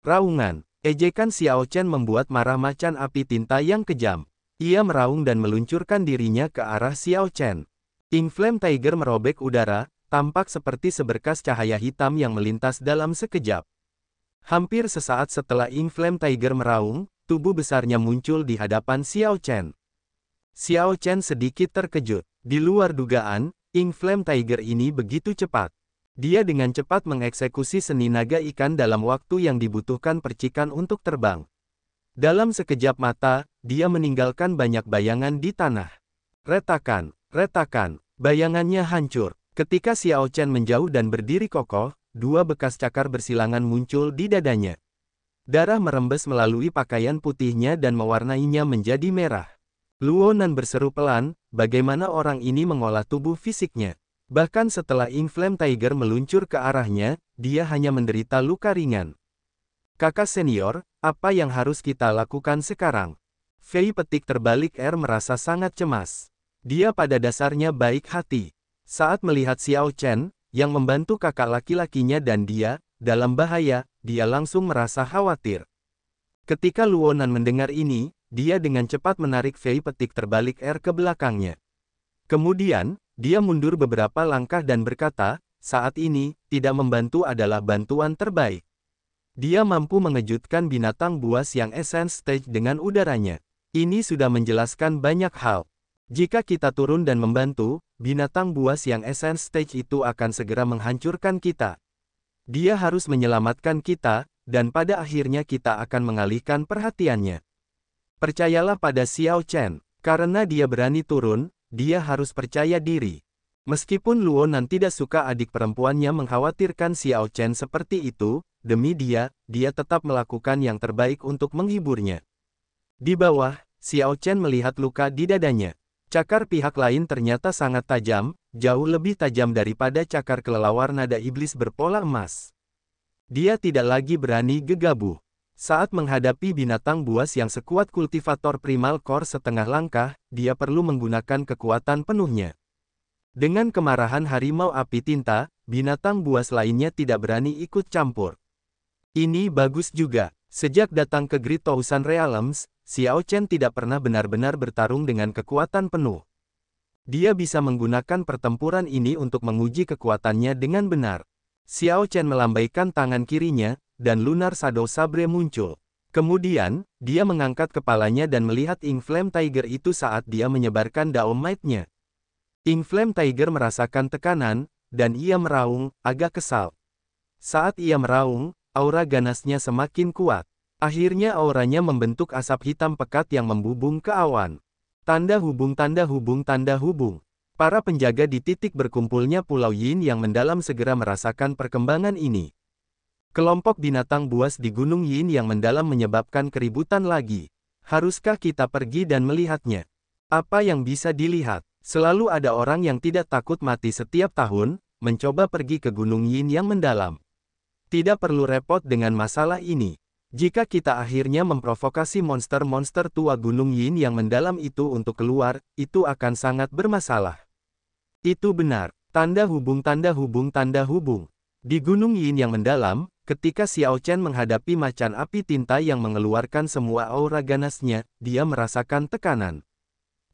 Raungan. Ejekan Xiao Chen membuat marah macan api tinta yang kejam. Ia meraung dan meluncurkan dirinya ke arah Xiao Chen. Ink Flame Tiger merobek udara, tampak seperti seberkas cahaya hitam yang melintas dalam sekejap. Hampir sesaat setelah Ink Flame Tiger meraung, tubuh besarnya muncul di hadapan Xiao Chen. Xiao Chen sedikit terkejut. Di luar dugaan, Ink Flame Tiger ini begitu cepat. Dia dengan cepat mengeksekusi seni naga ikan dalam waktu yang dibutuhkan percikan untuk terbang. Dalam sekejap mata, dia meninggalkan banyak bayangan di tanah. Retakan, retakan, bayangannya hancur. Ketika Xiao Chen menjauh dan berdiri kokoh, dua bekas cakar bersilangan muncul di dadanya. Darah merembes melalui pakaian putihnya dan mewarnainya menjadi merah. Luo Nan berseru pelan, bagaimana orang ini mengolah tubuh fisiknya. Bahkan setelah Ink Flame Tiger meluncur ke arahnya, dia hanya menderita luka ringan. Kakak senior, apa yang harus kita lakukan sekarang? Fei petik terbalik merasa sangat cemas. Dia pada dasarnya baik hati. Saat melihat Xiao Chen, yang membantu kakak laki-lakinya dan dia, dalam bahaya, dia langsung merasa khawatir. Ketika Luo Nan mendengar ini, dia dengan cepat menarik Fei petik terbalik ke belakangnya. Kemudian, dia mundur beberapa langkah dan berkata, saat ini, tidak membantu adalah bantuan terbaik. Dia mampu mengejutkan binatang buas yang Essence Stage dengan udaranya. Ini sudah menjelaskan banyak hal. Jika kita turun dan membantu, binatang buas yang Essence Stage itu akan segera menghancurkan kita. Dia harus menyelamatkan kita, dan pada akhirnya kita akan mengalihkan perhatiannya. Percayalah pada Xiao Chen, karena dia berani turun, dia harus percaya diri. Meskipun Luo Nan tidak suka adik perempuannya mengkhawatirkan Xiao Chen seperti itu, demi dia tetap melakukan yang terbaik untuk menghiburnya. Di bawah, Xiao Chen melihat luka di dadanya. Cakar pihak lain ternyata sangat tajam, jauh lebih tajam daripada cakar kelelawar nada iblis berpola emas. Dia tidak lagi berani gegabah. Saat menghadapi binatang buas yang sekuat kultivator primal core setengah langkah, dia perlu menggunakan kekuatan penuhnya. Dengan kemarahan harimau api tinta, binatang buas lainnya tidak berani ikut campur. Ini bagus juga. Sejak datang ke Great Thousand Realms, Xiao Chen tidak pernah benar-benar bertarung dengan kekuatan penuh. Dia bisa menggunakan pertempuran ini untuk menguji kekuatannya dengan benar. Xiao Chen melambaikan tangan kirinya, dan Lunar Shadow Sabre muncul. Kemudian, dia mengangkat kepalanya dan melihat Ink Flame Tiger itu saat dia menyebarkan Dao Might-nya. Ink Flame Tiger merasakan tekanan, dan ia meraung, agak kesal. Saat ia meraung, aura ganasnya semakin kuat. Akhirnya auranya membentuk asap hitam pekat yang membubung ke awan. Tanda hubung, tanda hubung, tanda hubung. Para penjaga di titik berkumpulnya Pulau Yin yang mendalam segera merasakan perkembangan ini. Kelompok binatang buas di Gunung Yin yang mendalam menyebabkan keributan lagi. Haruskah kita pergi dan melihatnya? Apa yang bisa dilihat? Selalu ada orang yang tidak takut mati setiap tahun, mencoba pergi ke Gunung Yin yang mendalam. Tidak perlu repot dengan masalah ini. Jika kita akhirnya memprovokasi monster-monster tua Gunung Yin yang mendalam itu untuk keluar, itu akan sangat bermasalah. Itu benar. Tanda hubung, tanda hubung, tanda hubung. Di Gunung Yin yang mendalam, ketika Xiao Chen menghadapi macan api tinta yang mengeluarkan semua aura ganasnya, dia merasakan tekanan.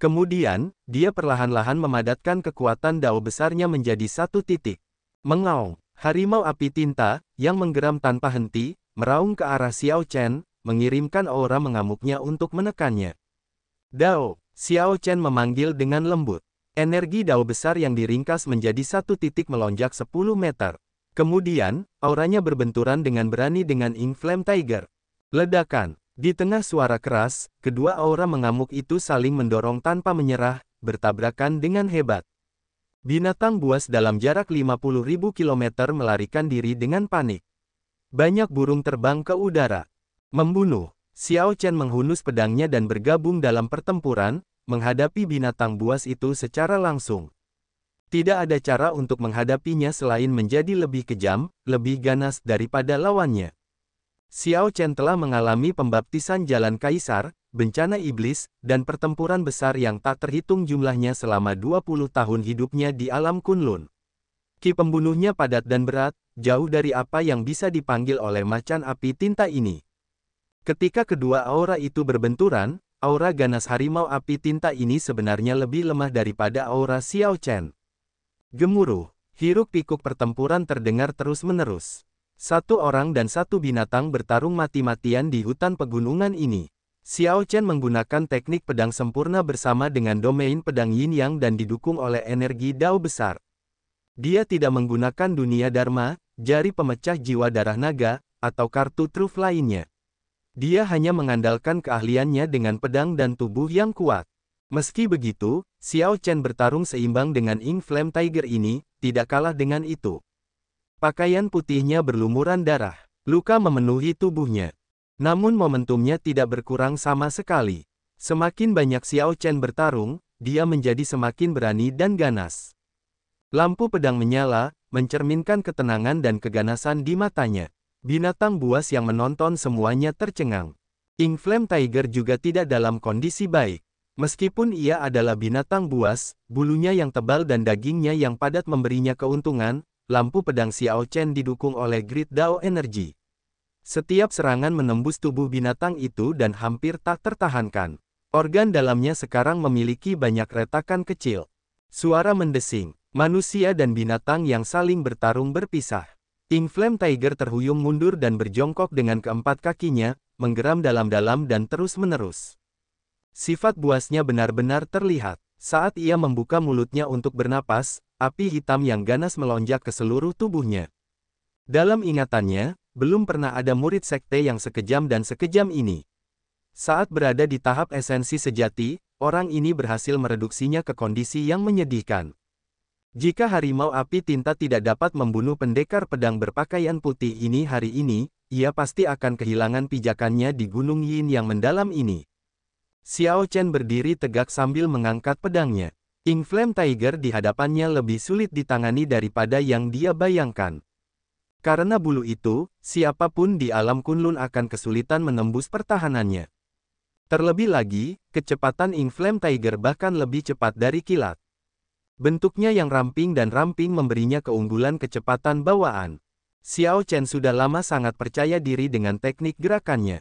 Kemudian, dia perlahan-lahan memadatkan kekuatan Dao besarnya menjadi satu titik. Mengaung, harimau api tinta, yang menggeram tanpa henti, meraung ke arah Xiao Chen, mengirimkan aura mengamuknya untuk menekannya. Dao, Xiao Chen memanggil dengan lembut. Energi Dao besar yang diringkas menjadi satu titik melonjak 10 meter. Kemudian, auranya berbenturan dengan berani dengan Ink Flame Tiger. Ledakan. Di tengah suara keras, kedua aura mengamuk itu saling mendorong tanpa menyerah, bertabrakan dengan hebat. Binatang buas dalam jarak 50.000 km melarikan diri dengan panik. Banyak burung terbang ke udara. Membunuh. Xiao Chen menghunus pedangnya dan bergabung dalam pertempuran, menghadapi binatang buas itu secara langsung. Tidak ada cara untuk menghadapinya selain menjadi lebih kejam, lebih ganas daripada lawannya. Xiao Chen telah mengalami pembaptisan Jalan Kaisar, bencana iblis, dan pertempuran besar yang tak terhitung jumlahnya selama 20 tahun hidupnya di alam Kunlun. Ki pembunuhnya padat dan berat, jauh dari apa yang bisa dipanggil oleh macan api tinta ini. Ketika kedua aura itu berbenturan, aura ganas harimau api tinta ini sebenarnya lebih lemah daripada aura Xiao Chen. Gemuruh, hiruk-pikuk pertempuran terdengar terus-menerus. Satu orang dan satu binatang bertarung mati-matian di hutan pegunungan ini. Xiao Chen menggunakan teknik pedang sempurna bersama dengan domain pedang Yin Yang dan didukung oleh energi Dao besar. Dia tidak menggunakan dunia Dharma, jari pemecah jiwa darah naga, atau kartu truf lainnya. Dia hanya mengandalkan keahliannya dengan pedang dan tubuh yang kuat. Meski begitu, Xiao Chen bertarung seimbang dengan Ink Flame Tiger ini, tidak kalah dengan itu. Pakaian putihnya berlumuran darah, luka memenuhi tubuhnya. Namun momentumnya tidak berkurang sama sekali. Semakin banyak Xiao Chen bertarung, dia menjadi semakin berani dan ganas. Lampu pedang menyala, mencerminkan ketenangan dan keganasan di matanya. Binatang buas yang menonton semuanya tercengang. Ink Flame Tiger juga tidak dalam kondisi baik. Meskipun ia adalah binatang buas, bulunya yang tebal dan dagingnya yang padat memberinya keuntungan, lampu pedang Xiao Chen didukung oleh Grid Dao Energy. Setiap serangan menembus tubuh binatang itu dan hampir tak tertahankan. Organ dalamnya sekarang memiliki banyak retakan kecil. Suara mendesing, manusia dan binatang yang saling bertarung berpisah. Ink Flame Tiger terhuyung mundur dan berjongkok dengan keempat kakinya, menggeram dalam-dalam dan terus-menerus. Sifat buasnya benar-benar terlihat. Saat ia membuka mulutnya untuk bernapas, api hitam yang ganas melonjak ke seluruh tubuhnya. Dalam ingatannya, belum pernah ada murid sekte yang sekejam dan sekejam ini. Saat berada di tahap esensi sejati, orang ini berhasil mereduksinya ke kondisi yang menyedihkan. Jika harimau api tinta tidak dapat membunuh pendekar pedang berpakaian putih ini hari ini, ia pasti akan kehilangan pijakannya di Gunung Yin yang mendalam ini. Xiao Chen berdiri tegak sambil mengangkat pedangnya. Ink Flame Tiger di hadapannya lebih sulit ditangani daripada yang dia bayangkan. Karena bulu itu, siapapun di alam Kunlun akan kesulitan menembus pertahanannya. Terlebih lagi, kecepatan Ink Flame Tiger bahkan lebih cepat dari kilat. Bentuknya yang ramping dan ramping memberinya keunggulan kecepatan bawaan. Xiao Chen sudah lama sangat percaya diri dengan teknik gerakannya.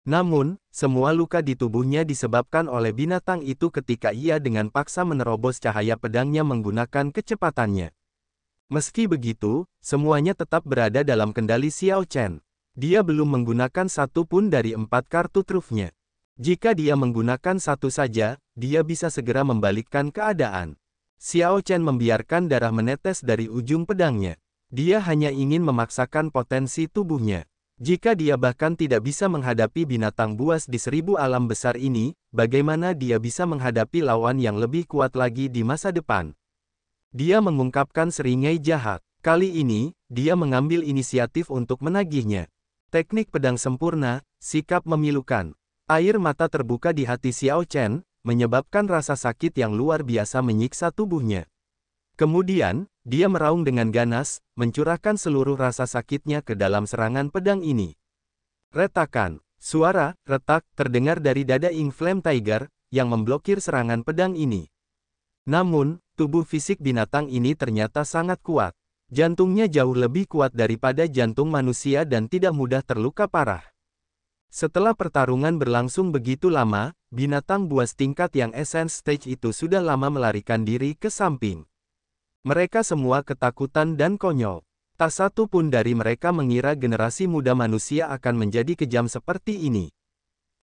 Namun, semua luka di tubuhnya disebabkan oleh binatang itu ketika ia dengan paksa menerobos cahaya pedangnya menggunakan kecepatannya. Meski begitu, semuanya tetap berada dalam kendali Xiao Chen. Dia belum menggunakan satu pun dari 4 kartu trufnya. Jika dia menggunakan satu saja, dia bisa segera membalikkan keadaan. Xiao Chen membiarkan darah menetes dari ujung pedangnya. Dia hanya ingin memaksakan potensi tubuhnya. Jika dia bahkan tidak bisa menghadapi binatang buas di 1000 alam besar ini, bagaimana dia bisa menghadapi lawan yang lebih kuat lagi di masa depan? Dia mengungkapkan seringai jahat. Kali ini, dia mengambil inisiatif untuk menagihnya. Teknik pedang sempurna, sikap memilukan. Air mata terbuka di hati Xiao Chen, menyebabkan rasa sakit yang luar biasa menyiksa tubuhnya. Kemudian, dia meraung dengan ganas, mencurahkan seluruh rasa sakitnya ke dalam serangan pedang ini. Retakan, suara, retak, terdengar dari dada Ink Flame Tiger, yang memblokir serangan pedang ini. Namun, tubuh fisik binatang ini ternyata sangat kuat. Jantungnya jauh lebih kuat daripada jantung manusia dan tidak mudah terluka parah. Setelah pertarungan berlangsung begitu lama, binatang buas tingkat yang Essence Stage itu sudah lama melarikan diri ke samping. Mereka semua ketakutan dan konyol. Tak satu pun dari mereka mengira generasi muda manusia akan menjadi kejam seperti ini.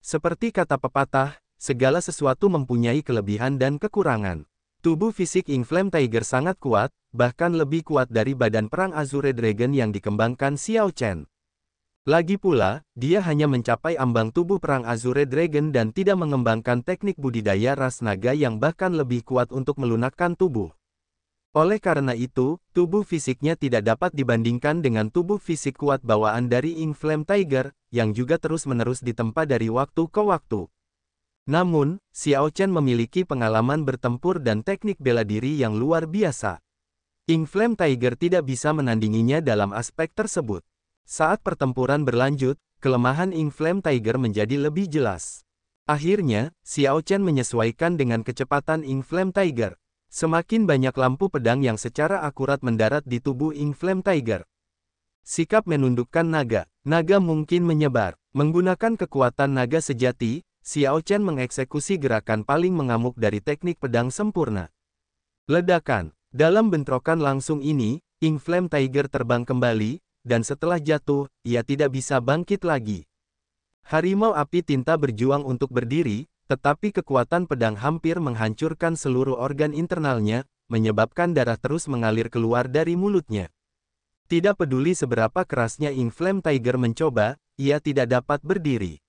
Seperti kata pepatah, segala sesuatu mempunyai kelebihan dan kekurangan. Tubuh fisik Ink Flame Tiger sangat kuat, bahkan lebih kuat dari badan perang Azure Dragon yang dikembangkan Xiao Chen. Lagi pula, dia hanya mencapai ambang tubuh perang Azure Dragon dan tidak mengembangkan teknik budidaya ras naga yang bahkan lebih kuat untuk melunakkan tubuh. Oleh karena itu, tubuh fisiknya tidak dapat dibandingkan dengan tubuh fisik kuat bawaan dari Ink Flame Tiger, yang juga terus-menerus ditempa dari waktu ke waktu. Namun, Xiao Chen memiliki pengalaman bertempur dan teknik bela diri yang luar biasa. Ink Flame Tiger tidak bisa menandinginya dalam aspek tersebut. Saat pertempuran berlanjut, kelemahan Ink Flame Tiger menjadi lebih jelas. Akhirnya, Xiao Chen menyesuaikan dengan kecepatan Ink Flame Tiger. Semakin banyak lampu pedang yang secara akurat mendarat di tubuh Ink Flame Tiger. Sikap menundukkan naga. Naga mungkin menyebar. Menggunakan kekuatan naga sejati, Xiao Chen mengeksekusi gerakan paling mengamuk dari teknik pedang sempurna. Ledakan. Dalam bentrokan langsung ini, Ink Flame Tiger terbang kembali, dan setelah jatuh, ia tidak bisa bangkit lagi. Harimau api tinta berjuang untuk berdiri, tetapi kekuatan pedang hampir menghancurkan seluruh organ internalnya, menyebabkan darah terus mengalir keluar dari mulutnya. Tidak peduli seberapa kerasnya Ink Flame Tiger mencoba, ia tidak dapat berdiri.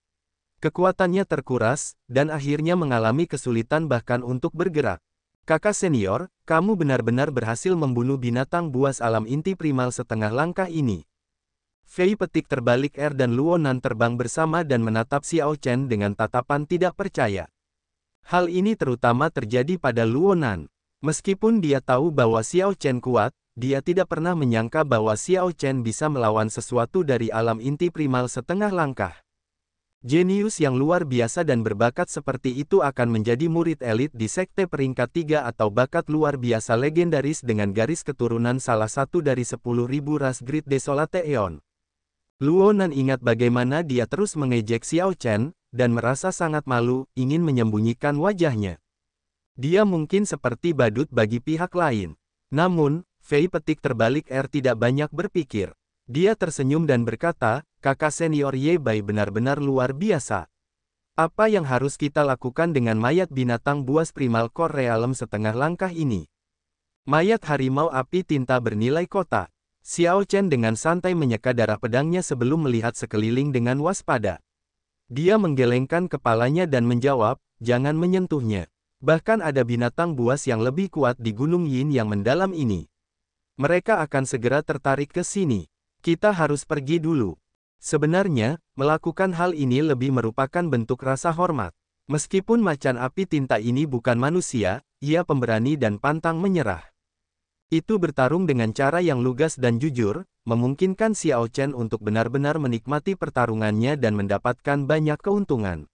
Kekuatannya terkuras, dan akhirnya mengalami kesulitan bahkan untuk bergerak. Kakak senior, kamu benar-benar berhasil membunuh binatang buas alam inti primal setengah langkah ini. Fei petik terbalik dan Luonan terbang bersama dan menatap Xiao Chen dengan tatapan tidak percaya. Hal ini terutama terjadi pada Luonan. Meskipun dia tahu bahwa Xiao Chen kuat, dia tidak pernah menyangka bahwa Xiao Chen bisa melawan sesuatu dari alam inti primal setengah langkah. Jenius yang luar biasa dan berbakat seperti itu akan menjadi murid elit di sekte peringkat 3 atau bakat luar biasa legendaris dengan garis keturunan salah satu dari 10.000 ras Great Desolate Eon. Luonan ingat bagaimana dia terus mengejek Xiao Chen, dan merasa sangat malu, ingin menyembunyikan wajahnya. Dia mungkin seperti badut bagi pihak lain. Namun, Fei petik terbalik tidak banyak berpikir. Dia tersenyum dan berkata, kakak senior Ye Bai benar-benar luar biasa. Apa yang harus kita lakukan dengan mayat binatang buas primal core realem setengah langkah ini? Mayat harimau api tinta bernilai kota. Xiao Chen dengan santai menyeka darah pedangnya sebelum melihat sekeliling dengan waspada. Dia menggelengkan kepalanya dan menjawab, jangan menyentuhnya. Bahkan ada binatang buas yang lebih kuat di Gunung Yin yang mendalam ini. Mereka akan segera tertarik ke sini. Kita harus pergi dulu. Sebenarnya, melakukan hal ini lebih merupakan bentuk rasa hormat. Meskipun macan api tinta ini bukan manusia, ia pemberani dan pantang menyerah. Itu bertarung dengan cara yang lugas dan jujur, memungkinkan Xiao Chen untuk benar-benar menikmati pertarungannya dan mendapatkan banyak keuntungan.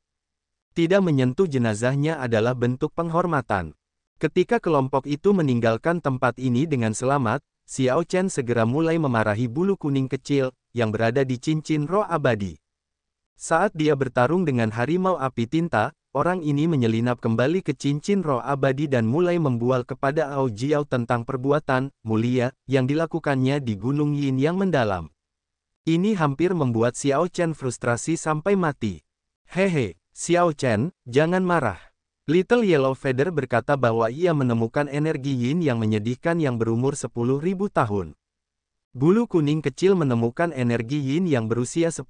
Tidak menyentuh jenazahnya adalah bentuk penghormatan. Ketika kelompok itu meninggalkan tempat ini dengan selamat, Xiao Chen segera mulai memarahi bulu kuning kecil, yang berada di cincin roh abadi. Saat dia bertarung dengan harimau api tinta, orang ini menyelinap kembali ke cincin roh abadi dan mulai membual kepada Ao Jiao tentang perbuatan mulia yang dilakukannya di Gunung Yin yang mendalam. Ini hampir membuat Xiao Chen frustrasi sampai mati. Hehe, Xiao Chen, jangan marah. Little Yellow Feather berkata bahwa ia menemukan energi Yin yang menyedihkan yang berumur 10.000 tahun. Bulu kuning kecil menemukan energi Yin yang berusia 10.000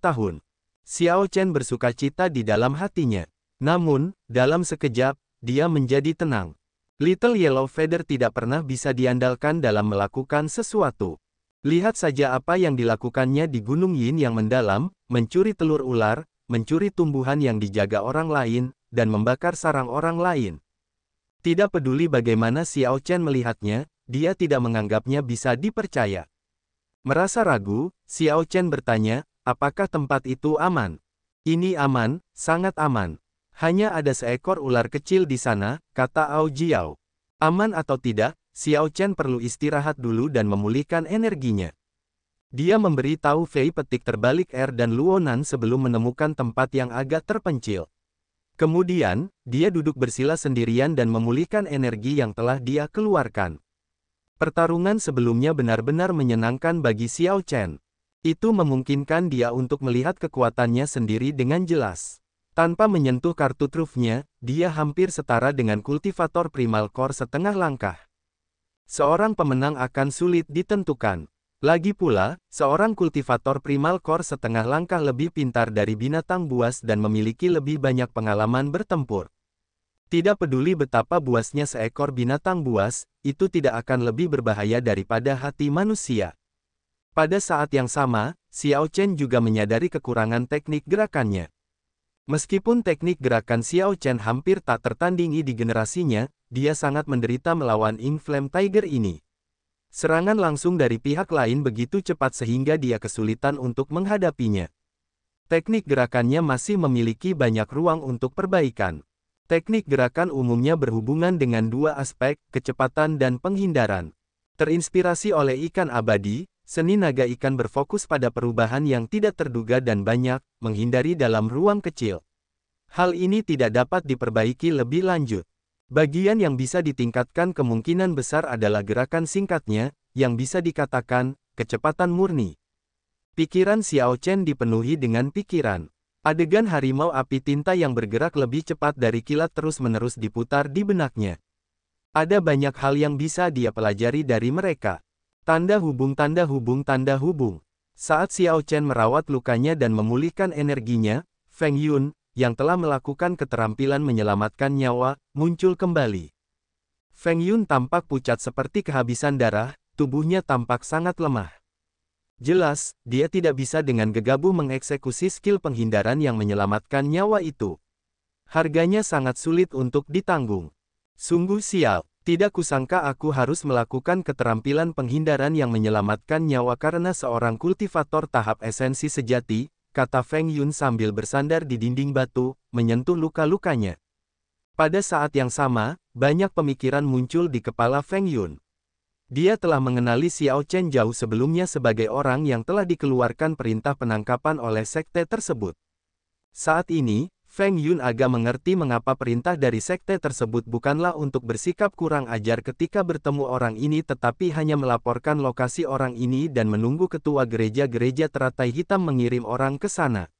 tahun. Xiao Chen bersukacita di dalam hatinya. Namun, dalam sekejap, dia menjadi tenang. Little Yellow Feather tidak pernah bisa diandalkan dalam melakukan sesuatu. Lihat saja apa yang dilakukannya di Gunung Yin yang mendalam, mencuri telur ular, mencuri tumbuhan yang dijaga orang lain, dan membakar sarang orang lain. Tidak peduli bagaimana Xiao Chen melihatnya, dia tidak menganggapnya bisa dipercaya. Merasa ragu, Xiao Chen bertanya, apakah tempat itu aman? Ini aman, sangat aman. Hanya ada seekor ular kecil di sana, kata Ao Jiao. Aman atau tidak, Xiao Chen perlu istirahat dulu dan memulihkan energinya. Dia memberi tahu Fei petik terbalik dan Luonan sebelum menemukan tempat yang agak terpencil. Kemudian, dia duduk bersila sendirian dan memulihkan energi yang telah dia keluarkan. Pertarungan sebelumnya benar-benar menyenangkan bagi Xiao Chen. Itu memungkinkan dia untuk melihat kekuatannya sendiri dengan jelas. Tanpa menyentuh kartu trufnya, dia hampir setara dengan kultivator primal core setengah langkah. Seorang pemenang akan sulit ditentukan. Lagi pula, seorang kultivator primal core setengah langkah lebih pintar dari binatang buas dan memiliki lebih banyak pengalaman bertempur. Tidak peduli betapa buasnya seekor binatang buas, itu tidak akan lebih berbahaya daripada hati manusia. Pada saat yang sama, Xiao Chen juga menyadari kekurangan teknik gerakannya. Meskipun teknik gerakan Xiao Chen hampir tak tertandingi di generasinya, dia sangat menderita melawan Ink Flame Tiger ini. Serangan langsung dari pihak lain begitu cepat sehingga dia kesulitan untuk menghadapinya. Teknik gerakannya masih memiliki banyak ruang untuk perbaikan. Teknik gerakan umumnya berhubungan dengan dua aspek, kecepatan dan penghindaran. Terinspirasi oleh ikan abadi, Seni naga ikan berfokus pada perubahan yang tidak terduga dan banyak, menghindari dalam ruang kecil. Hal ini tidak dapat diperbaiki lebih lanjut. Bagian yang bisa ditingkatkan kemungkinan besar adalah gerakan singkatnya, yang bisa dikatakan, kecepatan murni. Pikiran Xiao Chen dipenuhi dengan pikiran. Adegan harimau api tinta yang bergerak lebih cepat dari kilat terus-menerus diputar di benaknya. Ada banyak hal yang bisa dia pelajari dari mereka. Tanda hubung, tanda hubung, tanda hubung. Saat Xiao Chen merawat lukanya dan memulihkan energinya, Feng Yun, yang telah melakukan keterampilan menyelamatkan nyawa, muncul kembali. Feng Yun tampak pucat seperti kehabisan darah, tubuhnya tampak sangat lemah. Jelas, dia tidak bisa dengan gegabah mengeksekusi skill penghindaran yang menyelamatkan nyawa itu. Harganya sangat sulit untuk ditanggung. Sungguh sial. Tidak kusangka aku harus melakukan keterampilan penghindaran yang menyelamatkan nyawa karena seorang kultivator tahap esensi sejati, kata Feng Yun sambil bersandar di dinding batu, menyentuh luka-lukanya. Pada saat yang sama, banyak pemikiran muncul di kepala Feng Yun. Dia telah mengenali Xiao Chen jauh sebelumnya sebagai orang yang telah dikeluarkan perintah penangkapan oleh sekte tersebut. Saat ini, Feng Yun agak mengerti mengapa perintah dari sekte tersebut bukanlah untuk bersikap kurang ajar ketika bertemu orang ini tetapi hanya melaporkan lokasi orang ini dan menunggu ketua gereja-gereja teratai hitam mengirim orang ke sana.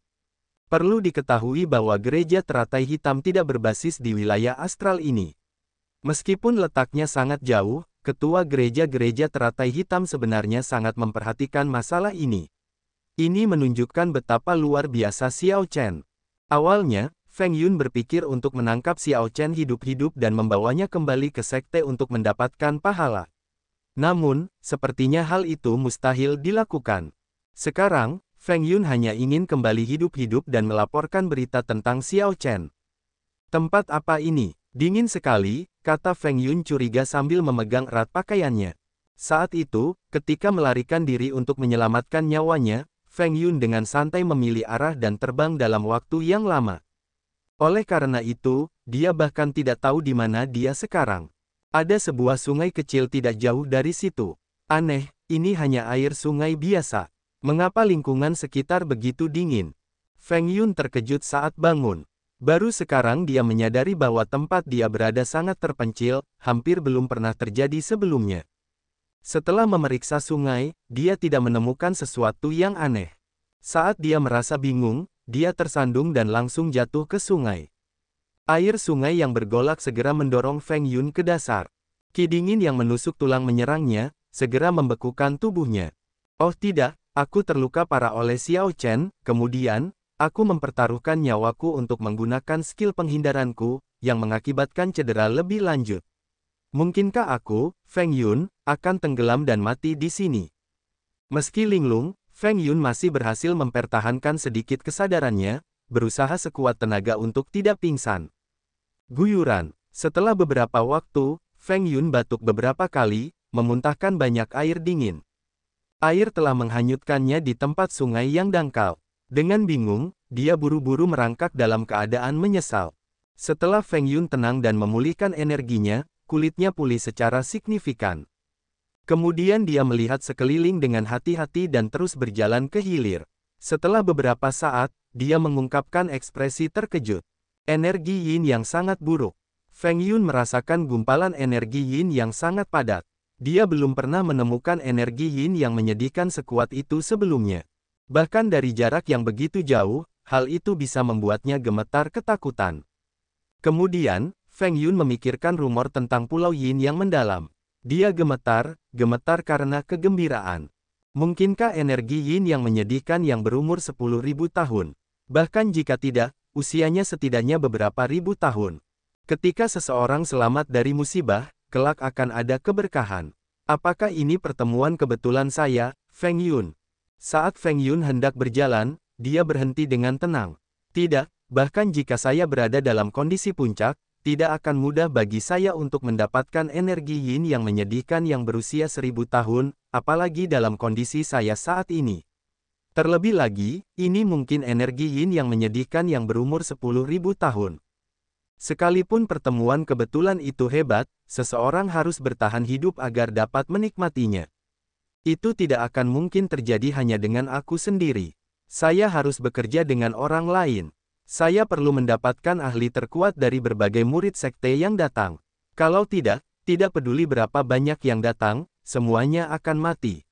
Perlu diketahui bahwa gereja teratai hitam tidak berbasis di wilayah astral ini. Meskipun letaknya sangat jauh, ketua gereja-gereja teratai hitam sebenarnya sangat memperhatikan masalah ini. Ini menunjukkan betapa luar biasa Xiao Chen. Awalnya, Feng Yun berpikir untuk menangkap Xiao Chen hidup-hidup dan membawanya kembali ke sekte untuk mendapatkan pahala. Namun, sepertinya hal itu mustahil dilakukan. Sekarang, Feng Yun hanya ingin kembali hidup-hidup dan melaporkan berita tentang Xiao Chen. Tempat apa ini? Dingin sekali, kata Feng Yun curiga sambil memegang erat pakaiannya. Saat itu, ketika melarikan diri untuk menyelamatkan nyawanya, Feng Yun dengan santai memilih arah dan terbang dalam waktu yang lama. Oleh karena itu, dia bahkan tidak tahu di mana dia sekarang. Ada sebuah sungai kecil tidak jauh dari situ. Aneh, ini hanya air sungai biasa. Mengapa lingkungan sekitar begitu dingin? Feng Yun terkejut saat bangun. Baru sekarang dia menyadari bahwa tempat dia berada sangat terpencil, hampir belum pernah terjadi sebelumnya. Setelah memeriksa sungai, dia tidak menemukan sesuatu yang aneh. Saat dia merasa bingung, dia tersandung dan langsung jatuh ke sungai. Air sungai yang bergolak segera mendorong Feng Yun ke dasar. Ki dingin yang menusuk tulang menyerangnya, segera membekukan tubuhnya. Oh tidak, aku terluka parah oleh Xiao Chen, kemudian, aku mempertaruhkan nyawaku untuk menggunakan skill penghindaranku, yang mengakibatkan cedera lebih lanjut. Mungkinkah aku, Feng Yun, akan tenggelam dan mati di sini? Meski linglung, Feng Yun masih berhasil mempertahankan sedikit kesadarannya, berusaha sekuat tenaga untuk tidak pingsan. Guyuran. Setelah beberapa waktu, Feng Yun batuk beberapa kali, memuntahkan banyak air dingin. Air telah menghanyutkannya di tempat sungai yang dangkal. Dengan bingung, dia buru-buru merangkak dalam keadaan menyesal. Setelah Feng Yun tenang dan memulihkan energinya, kulitnya pulih secara signifikan. Kemudian dia melihat sekeliling dengan hati-hati dan terus berjalan ke hilir. Setelah beberapa saat, dia mengungkapkan ekspresi terkejut. Energi yin yang sangat buruk. Feng Yun merasakan gumpalan energi yin yang sangat padat. Dia belum pernah menemukan energi yin yang menyedihkan sekuat itu sebelumnya. Bahkan dari jarak yang begitu jauh, hal itu bisa membuatnya gemetar ketakutan. Kemudian, Feng Yun memikirkan rumor tentang Pulau Yin yang mendalam. Dia gemetar karena kegembiraan. Mungkinkah energi Yin yang menyedihkan yang berumur 10.000 tahun? Bahkan jika tidak, usianya setidaknya beberapa ribu tahun. Ketika seseorang selamat dari musibah, kelak akan ada keberkahan. Apakah ini pertemuan kebetulan saya, Feng Yun? Saat Feng Yun hendak berjalan, dia berhenti dengan tenang. Tidak, bahkan jika saya berada dalam kondisi puncak, tidak akan mudah bagi saya untuk mendapatkan energi yin yang menyedihkan yang berusia 1000 tahun, apalagi dalam kondisi saya saat ini. Terlebih lagi, ini mungkin energi yin yang menyedihkan yang berumur 10.000 tahun. Sekalipun pertemuan kebetulan itu hebat, seseorang harus bertahan hidup agar dapat menikmatinya. Itu tidak akan mungkin terjadi hanya dengan aku sendiri. Saya harus bekerja dengan orang lain. Saya perlu mendapatkan ahli terkuat dari berbagai murid sekte yang datang. Kalau tidak, tidak peduli berapa banyak yang datang, semuanya akan mati.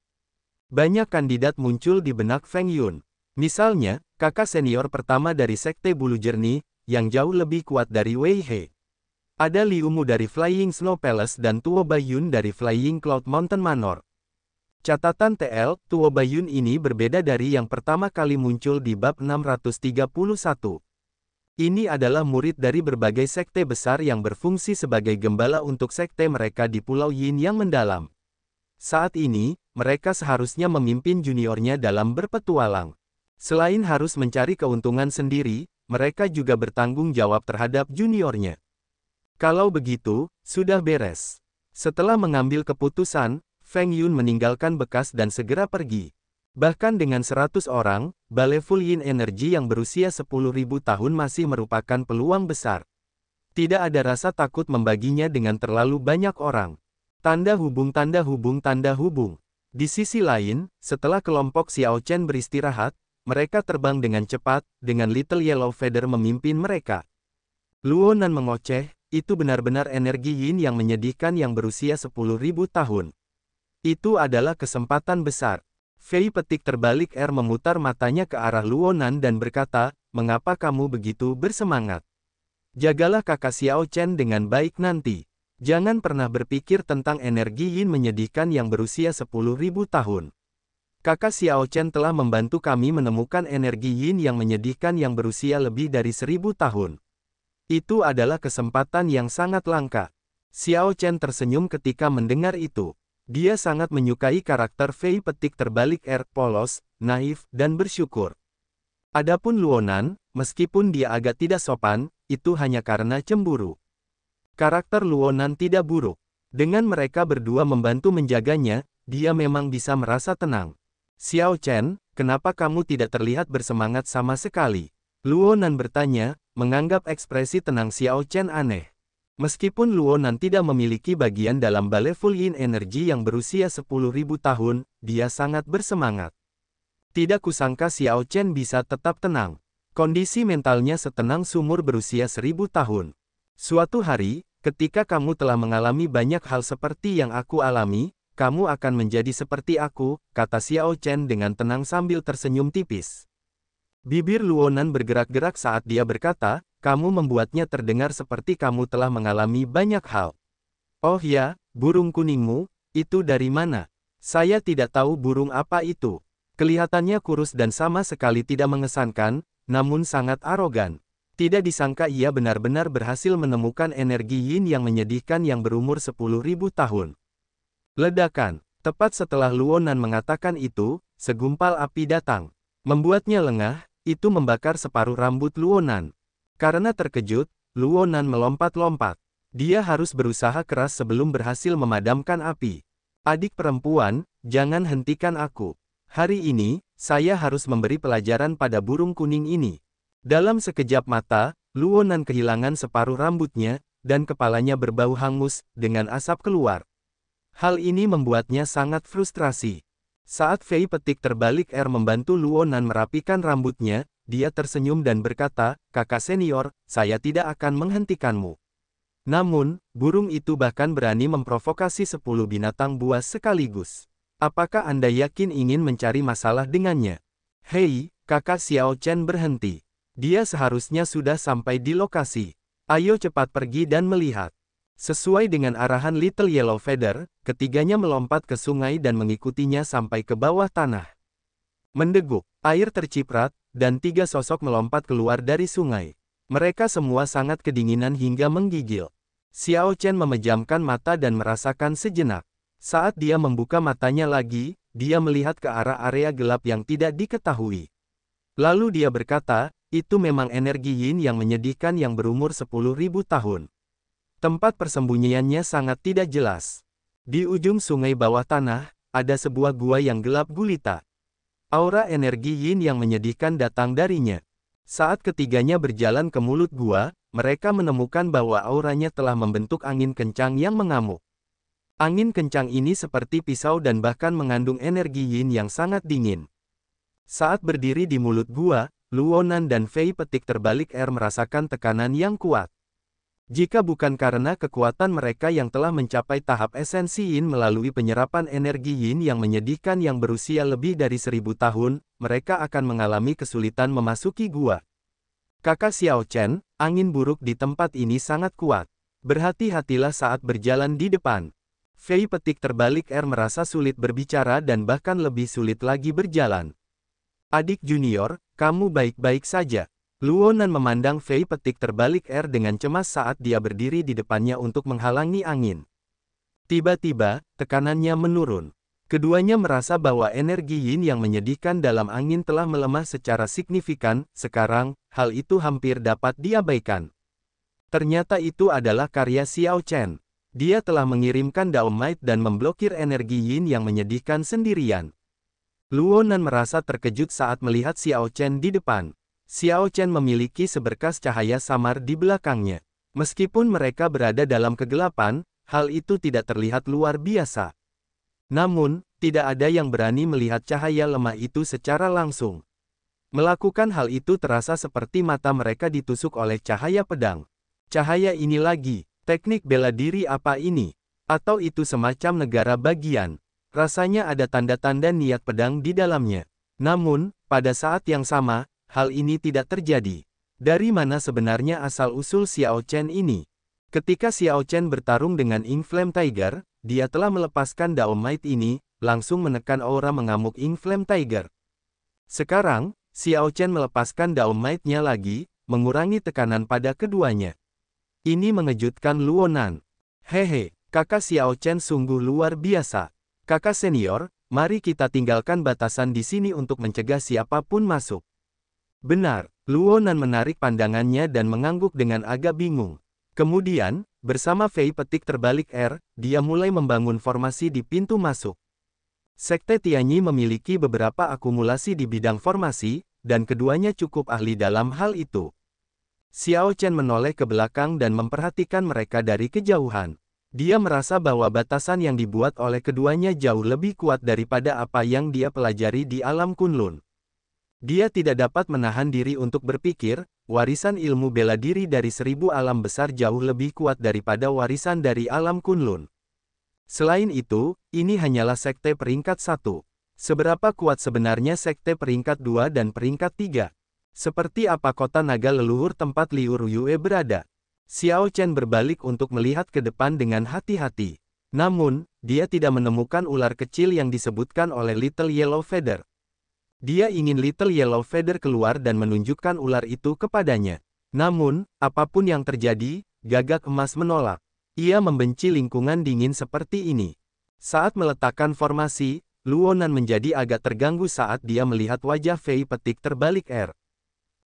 Banyak kandidat muncul di benak Feng Yun. Misalnya, kakak senior pertama dari sekte bulu jernih, yang jauh lebih kuat dari Wei He. Ada Liu Mu dari Flying Snow Palace dan Tuo Baiyun dari Flying Cloud Mountain Manor. Catatan TL, Tuo Baiyun ini berbeda dari yang pertama kali muncul di bab 631. Ini adalah murid dari berbagai sekte besar yang berfungsi sebagai gembala untuk sekte mereka di Pulau Yin yang mendalam. Saat ini, mereka seharusnya memimpin juniornya dalam berpetualang. Selain harus mencari keuntungan sendiri, mereka juga bertanggung jawab terhadap juniornya. Kalau begitu, sudah beres. Setelah mengambil keputusan, Feng Yun meninggalkan bekas dan segera pergi. Bahkan dengan 100 orang, Balai Full Yin Energy yang berusia 10.000 tahun masih merupakan peluang besar. Tidak ada rasa takut membaginya dengan terlalu banyak orang. Tanda hubung tanda hubung tanda hubung. Di sisi lain, setelah kelompok Xiao Chen beristirahat, mereka terbang dengan cepat, dengan Little Yellow Feather memimpin mereka. Luonan mengoceh, itu benar-benar energi Yin yang menyedihkan yang berusia 10.000 tahun. Itu adalah kesempatan besar. Fei petik terbalik memutar matanya ke arah Luonan dan berkata, mengapa kamu begitu bersemangat? Jagalah kakak Xiao Chen dengan baik nanti. Jangan pernah berpikir tentang energi Yin menyedihkan yang berusia 10.000 tahun. Kakak Xiao Chen telah membantu kami menemukan energi Yin yang menyedihkan yang berusia lebih dari 1.000 tahun. Itu adalah kesempatan yang sangat langka. Xiao Chen tersenyum ketika mendengar itu. Dia sangat menyukai karakter Fei petik terbalik polos, naif, dan bersyukur. Adapun Luonan, meskipun dia agak tidak sopan, itu hanya karena cemburu. Karakter Luonan tidak buruk. Dengan mereka berdua membantu menjaganya, dia memang bisa merasa tenang. Xiao Chen, kenapa kamu tidak terlihat bersemangat sama sekali? Luonan bertanya, menganggap ekspresi tenang Xiao Chen aneh. Meskipun Luonan tidak memiliki bagian dalam Balai Full Yin Energy yang berusia 10.000 tahun, dia sangat bersemangat. Tidak kusangka Xiao Chen bisa tetap tenang. Kondisi mentalnya setenang sumur berusia 1.000 tahun. Suatu hari, ketika kamu telah mengalami banyak hal seperti yang aku alami, kamu akan menjadi seperti aku, kata Xiao Chen dengan tenang sambil tersenyum tipis. Bibir Luonan bergerak-gerak saat dia berkata, kamu membuatnya terdengar seperti kamu telah mengalami banyak hal. Oh ya, burung kuningmu, itu dari mana? Saya tidak tahu burung apa itu. Kelihatannya kurus dan sama sekali tidak mengesankan, namun sangat arogan. Tidak disangka ia benar-benar berhasil menemukan energi Yin yang menyedihkan yang berumur 10.000 tahun. Ledakan. Tepat setelah Luonan mengatakan itu, segumpal api datang. Membuatnya lengah, itu membakar separuh rambut Luonan. Karena terkejut, Luonan melompat-lompat. Dia harus berusaha keras sebelum berhasil memadamkan api. Adik perempuan, jangan hentikan aku. Hari ini, saya harus memberi pelajaran pada burung kuning ini. Dalam sekejap mata, Luonan kehilangan separuh rambutnya, dan kepalanya berbau hangus, dengan asap keluar. Hal ini membuatnya sangat frustrasi. Saat Fei petik terbalik membantu Luonan merapikan rambutnya, dia tersenyum dan berkata, kakak senior, saya tidak akan menghentikanmu. Namun, burung itu bahkan berani memprovokasi 10 binatang buas sekaligus. Apakah Anda yakin ingin mencari masalah dengannya? Hei, kakak Xiao Chen berhenti. Dia seharusnya sudah sampai di lokasi. Ayo cepat pergi dan melihat. Sesuai dengan arahan Little Yellow Feather, ketiganya melompat ke sungai dan mengikutinya sampai ke bawah tanah. Mendeguk, air terciprat, dan 3 sosok melompat keluar dari sungai. Mereka semua sangat kedinginan hingga menggigil. Xiao Chen memejamkan mata dan merasakan sejenak. Saat dia membuka matanya lagi, dia melihat ke arah area gelap yang tidak diketahui. Lalu dia berkata, itu memang energi Yin yang menyedihkan yang berumur 10.000 tahun. Tempat persembunyiannya sangat tidak jelas. Di ujung sungai bawah tanah, ada sebuah gua yang gelap gulita. Aura energi Yin yang menyedihkan datang darinya. Saat ketiganya berjalan ke mulut gua, mereka menemukan bahwa auranya telah membentuk angin kencang yang mengamuk. Angin kencang ini seperti pisau dan bahkan mengandung energi yin yang sangat dingin. Saat berdiri di mulut gua, Luonan dan Fei petik terbalik air merasakan tekanan yang kuat. Jika bukan karena kekuatan mereka yang telah mencapai tahap esensi yin melalui penyerapan energi yin yang menyedihkan yang berusia lebih dari 1000 tahun, mereka akan mengalami kesulitan memasuki gua. Kakak Xiao Chen, angin buruk di tempat ini sangat kuat. Berhati-hatilah saat berjalan di depan. Fei petik terbalik air merasa sulit berbicara dan bahkan lebih sulit lagi berjalan. Adik junior, kamu baik-baik saja. Luonan memandang Fei petik terbalik air dengan cemas saat dia berdiri di depannya untuk menghalangi angin. Tiba-tiba, tekanannya menurun. Keduanya merasa bahwa energi yin yang menyedihkan dalam angin telah melemah secara signifikan. Sekarang, hal itu hampir dapat diabaikan. Ternyata itu adalah karya Xiao Chen. Dia telah mengirimkan Dao Might dan memblokir energi yin yang menyedihkan sendirian. Luonan merasa terkejut saat melihat Xiao Chen di depan. Xiao Chen memiliki seberkas cahaya samar di belakangnya. Meskipun mereka berada dalam kegelapan, hal itu tidak terlihat luar biasa. Namun, tidak ada yang berani melihat cahaya lemah itu secara langsung. Melakukan hal itu terasa seperti mata mereka ditusuk oleh cahaya pedang. Cahaya ini lagi. Teknik bela diri apa ini? Atau itu semacam negara bagian? Rasanya ada tanda-tanda niat pedang di dalamnya. Namun, pada saat yang sama, hal ini tidak terjadi. Dari mana sebenarnya asal-usul Xiao Chen ini? Ketika Xiao Chen bertarung dengan Inflame Tiger, dia telah melepaskan Dao Might ini, langsung menekan aura mengamuk Inflame Tiger. Sekarang, Xiao Chen melepaskan Dao Might-nya lagi, mengurangi tekanan pada keduanya. Ini mengejutkan Luonan. Hehe, kakak Xiao Chen sungguh luar biasa. Kakak senior, mari kita tinggalkan batasan di sini untuk mencegah siapapun masuk. Benar, Luonan menarik pandangannya dan mengangguk dengan agak bingung. Kemudian, bersama Fei petik terbalik air, dia mulai membangun formasi di pintu masuk. Sekte Tianyi memiliki beberapa akumulasi di bidang formasi, dan keduanya cukup ahli dalam hal itu. Xiao Chen menoleh ke belakang dan memperhatikan mereka dari kejauhan. Dia merasa bahwa batasan yang dibuat oleh keduanya jauh lebih kuat daripada apa yang dia pelajari di alam Kunlun. Dia tidak dapat menahan diri untuk berpikir, warisan ilmu bela diri dari 1000 alam besar jauh lebih kuat daripada warisan dari alam Kunlun. Selain itu, ini hanyalah sekte peringkat 1. Seberapa kuat sebenarnya sekte peringkat 2 dan peringkat 3? Seperti apa kota naga leluhur tempat Liu Ruyue berada? Xiao Chen berbalik untuk melihat ke depan dengan hati-hati. Namun, dia tidak menemukan ular kecil yang disebutkan oleh Little Yellow Feather. Dia ingin Little Yellow Feather keluar dan menunjukkan ular itu kepadanya. Namun, apapun yang terjadi, Gagak Emas menolak. Ia membenci lingkungan dingin seperti ini. Saat meletakkan formasi, Luonan menjadi agak terganggu saat dia melihat wajah Fei petik terbalik air.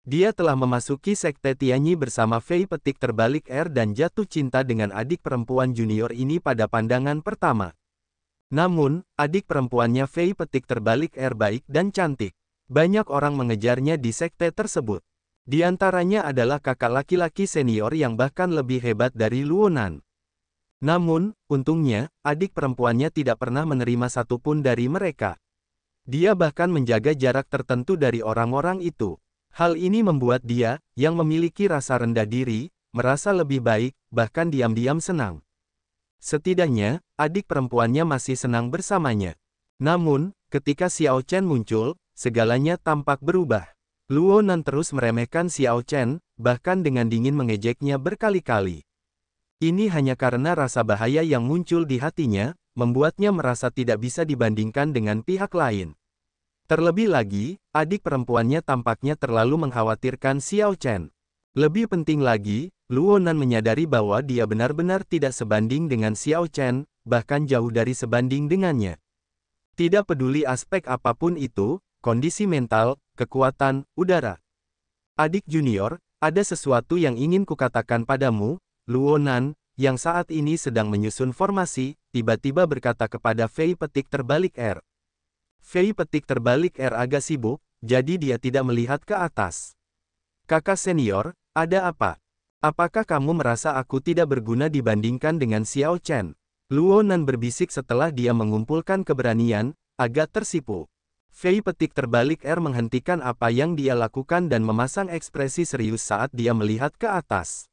Dia telah memasuki sekte Tianyi bersama Fei petik terbalik air dan jatuh cinta dengan adik perempuan junior ini pada pandangan pertama. Namun, adik perempuannya Fei petik terbalik air baik dan cantik. Banyak orang mengejarnya di sekte tersebut. Di antaranya adalah kakak laki-laki senior yang bahkan lebih hebat dari Luonan. Namun, untungnya, adik perempuannya tidak pernah menerima satupun dari mereka. Dia bahkan menjaga jarak tertentu dari orang-orang itu. Hal ini membuat dia, yang memiliki rasa rendah diri, merasa lebih baik, bahkan diam-diam senang. Setidaknya, adik perempuannya masih senang bersamanya. Namun, ketika Xiao Chen muncul, segalanya tampak berubah. Luonan terus meremehkan Xiao Chen, bahkan dengan dingin mengejeknya berkali-kali. Ini hanya karena rasa bahaya yang muncul di hatinya, membuatnya merasa tidak bisa dibandingkan dengan pihak lain. Terlebih lagi, adik perempuannya tampaknya terlalu mengkhawatirkan Xiao Chen. Lebih penting lagi, Luonan menyadari bahwa dia benar-benar tidak sebanding dengan Xiao Chen, bahkan jauh dari sebanding dengannya. Tidak peduli aspek apapun itu, kondisi mental, kekuatan, udara. Adik junior, ada sesuatu yang ingin kukatakan padamu, Luonan, yang saat ini sedang menyusun formasi, tiba-tiba berkata kepada Fei petik terbalik air. Fei petik terbalik air agak sibuk, jadi dia tidak melihat ke atas. Kakak senior, ada apa? Apakah kamu merasa aku tidak berguna dibandingkan dengan Xiao Chen? Luo Nan berbisik setelah dia mengumpulkan keberanian, agak tersipu. Fei petik terbalik R menghentikan apa yang dia lakukan dan memasang ekspresi serius saat dia melihat ke atas.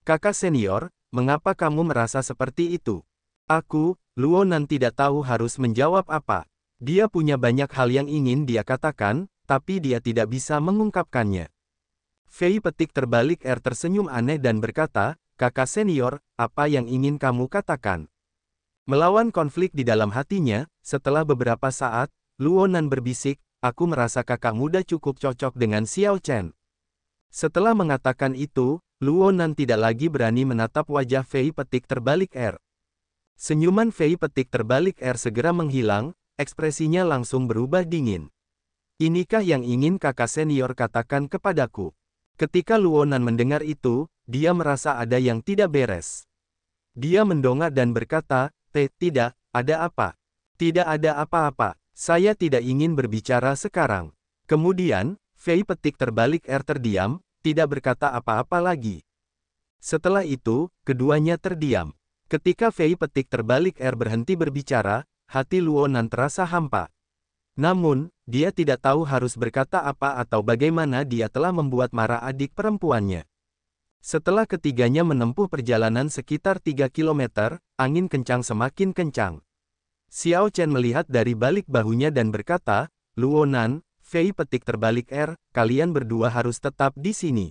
Kakak senior, mengapa kamu merasa seperti itu? Aku, Luo Nan tidak tahu harus menjawab apa. Dia punya banyak hal yang ingin dia katakan, tapi dia tidak bisa mengungkapkannya. Fei petik terbalik R tersenyum aneh dan berkata, kakak senior, apa yang ingin kamu katakan? Melawan konflik di dalam hatinya, setelah beberapa saat, Luo Nan berbisik, aku merasa kakak muda cukup cocok dengan Xiao Chen. Setelah mengatakan itu, Luo Nan tidak lagi berani menatap wajah Fei petik terbalik R. Senyuman Fei petik terbalik R segera menghilang, ekspresinya langsung berubah dingin. Inikah yang ingin kakak senior katakan kepadaku? Ketika Luo Nan mendengar itu, dia merasa ada yang tidak beres. Dia mendongak dan berkata, tidak, ada apa? Tidak ada apa-apa, saya tidak ingin berbicara sekarang. Kemudian, Fei petik terbalik R terdiam, tidak berkata apa-apa lagi. Setelah itu, keduanya terdiam. Ketika Fei petik terbalik R berhenti berbicara, hati Luo Nan terasa hampa. Namun, dia tidak tahu harus berkata apa atau bagaimana dia telah membuat marah adik perempuannya. Setelah ketiganya menempuh perjalanan sekitar 3 km, angin kencang semakin kencang. Xiao Chen melihat dari balik bahunya dan berkata, Luo Nan, Fei petik terbalik R, kalian berdua harus tetap di sini.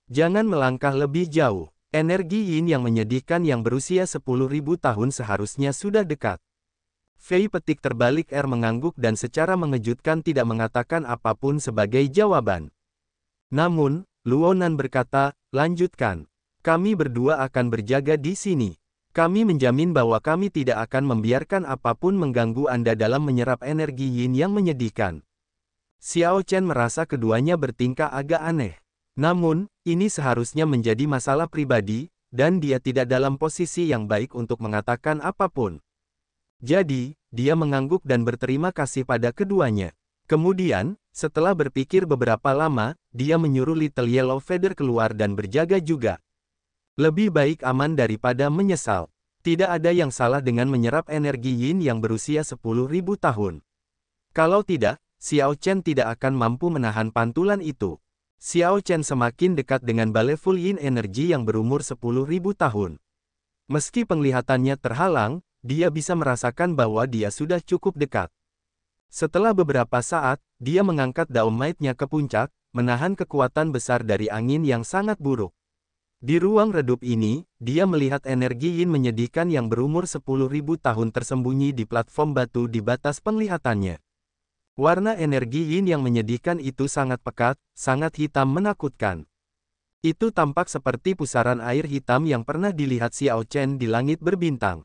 Jangan melangkah lebih jauh. Energi yin yang menyedihkan yang berusia 10.000 tahun seharusnya sudah dekat. Fei petik terbalik R mengangguk dan secara mengejutkan tidak mengatakan apapun sebagai jawaban. Namun, Luo Nan berkata, lanjutkan. Kami berdua akan berjaga di sini. Kami menjamin bahwa kami tidak akan membiarkan apapun mengganggu Anda dalam menyerap energi yin yang menyedihkan. Xiao Chen merasa keduanya bertingkah agak aneh. Namun, ini seharusnya menjadi masalah pribadi, dan dia tidak dalam posisi yang baik untuk mengatakan apapun. Jadi, dia mengangguk dan berterima kasih pada keduanya. Kemudian, setelah berpikir beberapa lama, dia menyuruh Little Yellow Feather keluar dan berjaga juga. Lebih baik aman daripada menyesal. Tidak ada yang salah dengan menyerap energi yin yang berusia 10.000 tahun. Kalau tidak, Xiao Chen tidak akan mampu menahan pantulan itu. Xiao Chen semakin dekat dengan Baleful Yin Energy yang berumur 10.000 tahun. Meski penglihatannya terhalang, dia bisa merasakan bahwa dia sudah cukup dekat. Setelah beberapa saat, dia mengangkat daun maitnya ke puncak, menahan kekuatan besar dari angin yang sangat buruk. Di ruang redup ini, dia melihat energi yin menyedihkan yang berumur 10.000 tahun tersembunyi di platform batu di batas penglihatannya. Warna energi yin yang menyedihkan itu sangat pekat, sangat hitam menakutkan. Itu tampak seperti pusaran air hitam yang pernah dilihat Xiao Chen di langit berbintang.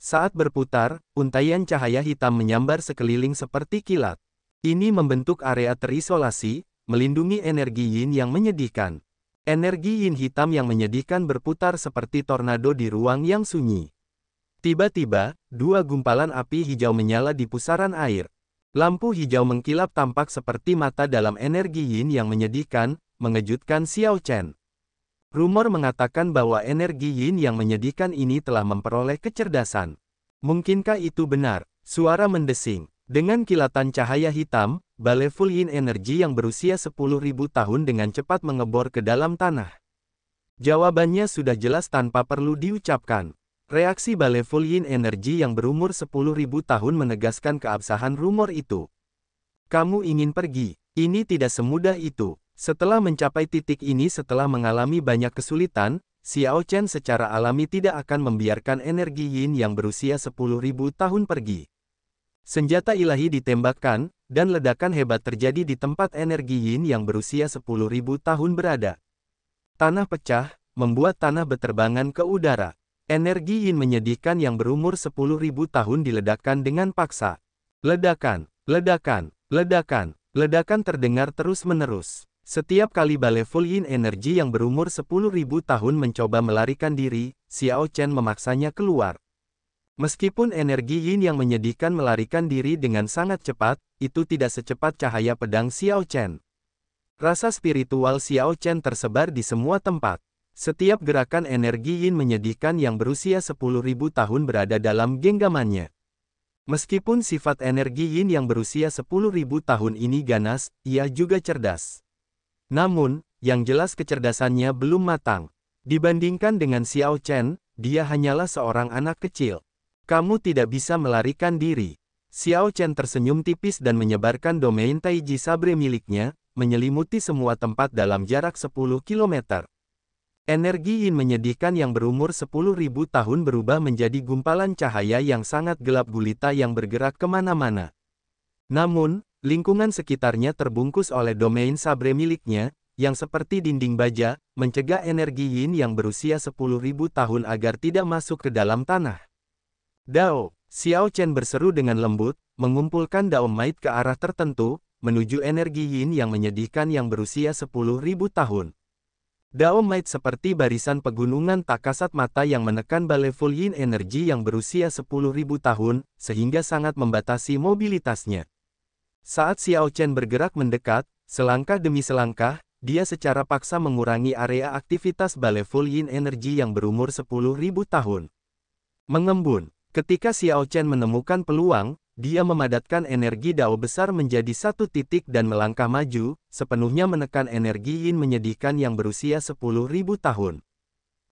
Saat berputar, untaian cahaya hitam menyambar sekeliling seperti kilat. Ini membentuk area terisolasi, melindungi energi yin yang menyedihkan. Energi yin hitam yang menyedihkan berputar seperti tornado di ruang yang sunyi. Tiba-tiba, dua gumpalan api hijau menyala di pusaran air. Lampu hijau mengkilap tampak seperti mata dalam energi yin yang menyedihkan, mengejutkan Xiao Chen. Rumor mengatakan bahwa energi yin yang menyedihkan ini telah memperoleh kecerdasan. Mungkinkah itu benar? Suara mendesing. Dengan kilatan cahaya hitam, Baleful Yin Energy yang berusia 10.000 tahun dengan cepat mengebor ke dalam tanah. Jawabannya sudah jelas tanpa perlu diucapkan. Reaksi Baleful Yin Energy yang berumur 10.000 tahun menegaskan keabsahan rumor itu. Kamu ingin pergi? Ini tidak semudah itu. Setelah mencapai titik ini setelah mengalami banyak kesulitan, Xiao Chen secara alami tidak akan membiarkan energi yin yang berusia 10.000 tahun pergi. Senjata ilahi ditembakkan, dan ledakan hebat terjadi di tempat energi yin yang berusia 10.000 tahun berada. Tanah pecah, membuat tanah beterbangan ke udara. Energi yin menyedihkan yang berumur 10.000 tahun diledakkan dengan paksa. Ledakan, ledakan, ledakan, ledakan terdengar terus-menerus. Setiap kali Baleful Yin Energy yang berumur 10.000 tahun mencoba melarikan diri, Xiao Chen memaksanya keluar. Meskipun energi yin yang menyedihkan melarikan diri dengan sangat cepat, itu tidak secepat cahaya pedang Xiao Chen. Rasa spiritual Xiao Chen tersebar di semua tempat. Setiap gerakan energi yin menyedihkan yang berusia 10.000 tahun berada dalam genggamannya. Meskipun sifat energi yin yang berusia 10.000 tahun ini ganas, ia juga cerdas. Namun, yang jelas kecerdasannya belum matang. Dibandingkan dengan Xiao Chen, dia hanyalah seorang anak kecil. Kamu tidak bisa melarikan diri. Xiao Chen tersenyum tipis dan menyebarkan domain Taiji Sabre miliknya, menyelimuti semua tempat dalam jarak 10 km. Energi yin menyedihkan yang berumur 10.000 tahun berubah menjadi gumpalan cahaya yang sangat gelap gulita yang bergerak kemana-mana. Namun, lingkungan sekitarnya terbungkus oleh domain sabre miliknya, yang seperti dinding baja, mencegah energi yin yang berusia 10.000 tahun agar tidak masuk ke dalam tanah. Dao, Xiao Chen berseru dengan lembut, mengumpulkan Dao Might ke arah tertentu, menuju energi yin yang menyedihkan yang berusia 10.000 tahun. Dao Might seperti barisan pegunungan tak kasat mata yang menekan baleful yin energi yang berusia 10.000 tahun, sehingga sangat membatasi mobilitasnya. Saat Xiao Chen bergerak mendekat, selangkah demi selangkah, dia secara paksa mengurangi area aktivitas baleful yin energi yang berumur 10.000 tahun. Mengembun, ketika Xiao Chen menemukan peluang, dia memadatkan energi Dao besar menjadi satu titik dan melangkah maju, sepenuhnya menekan energi yin menyedihkan yang berusia 10.000 tahun.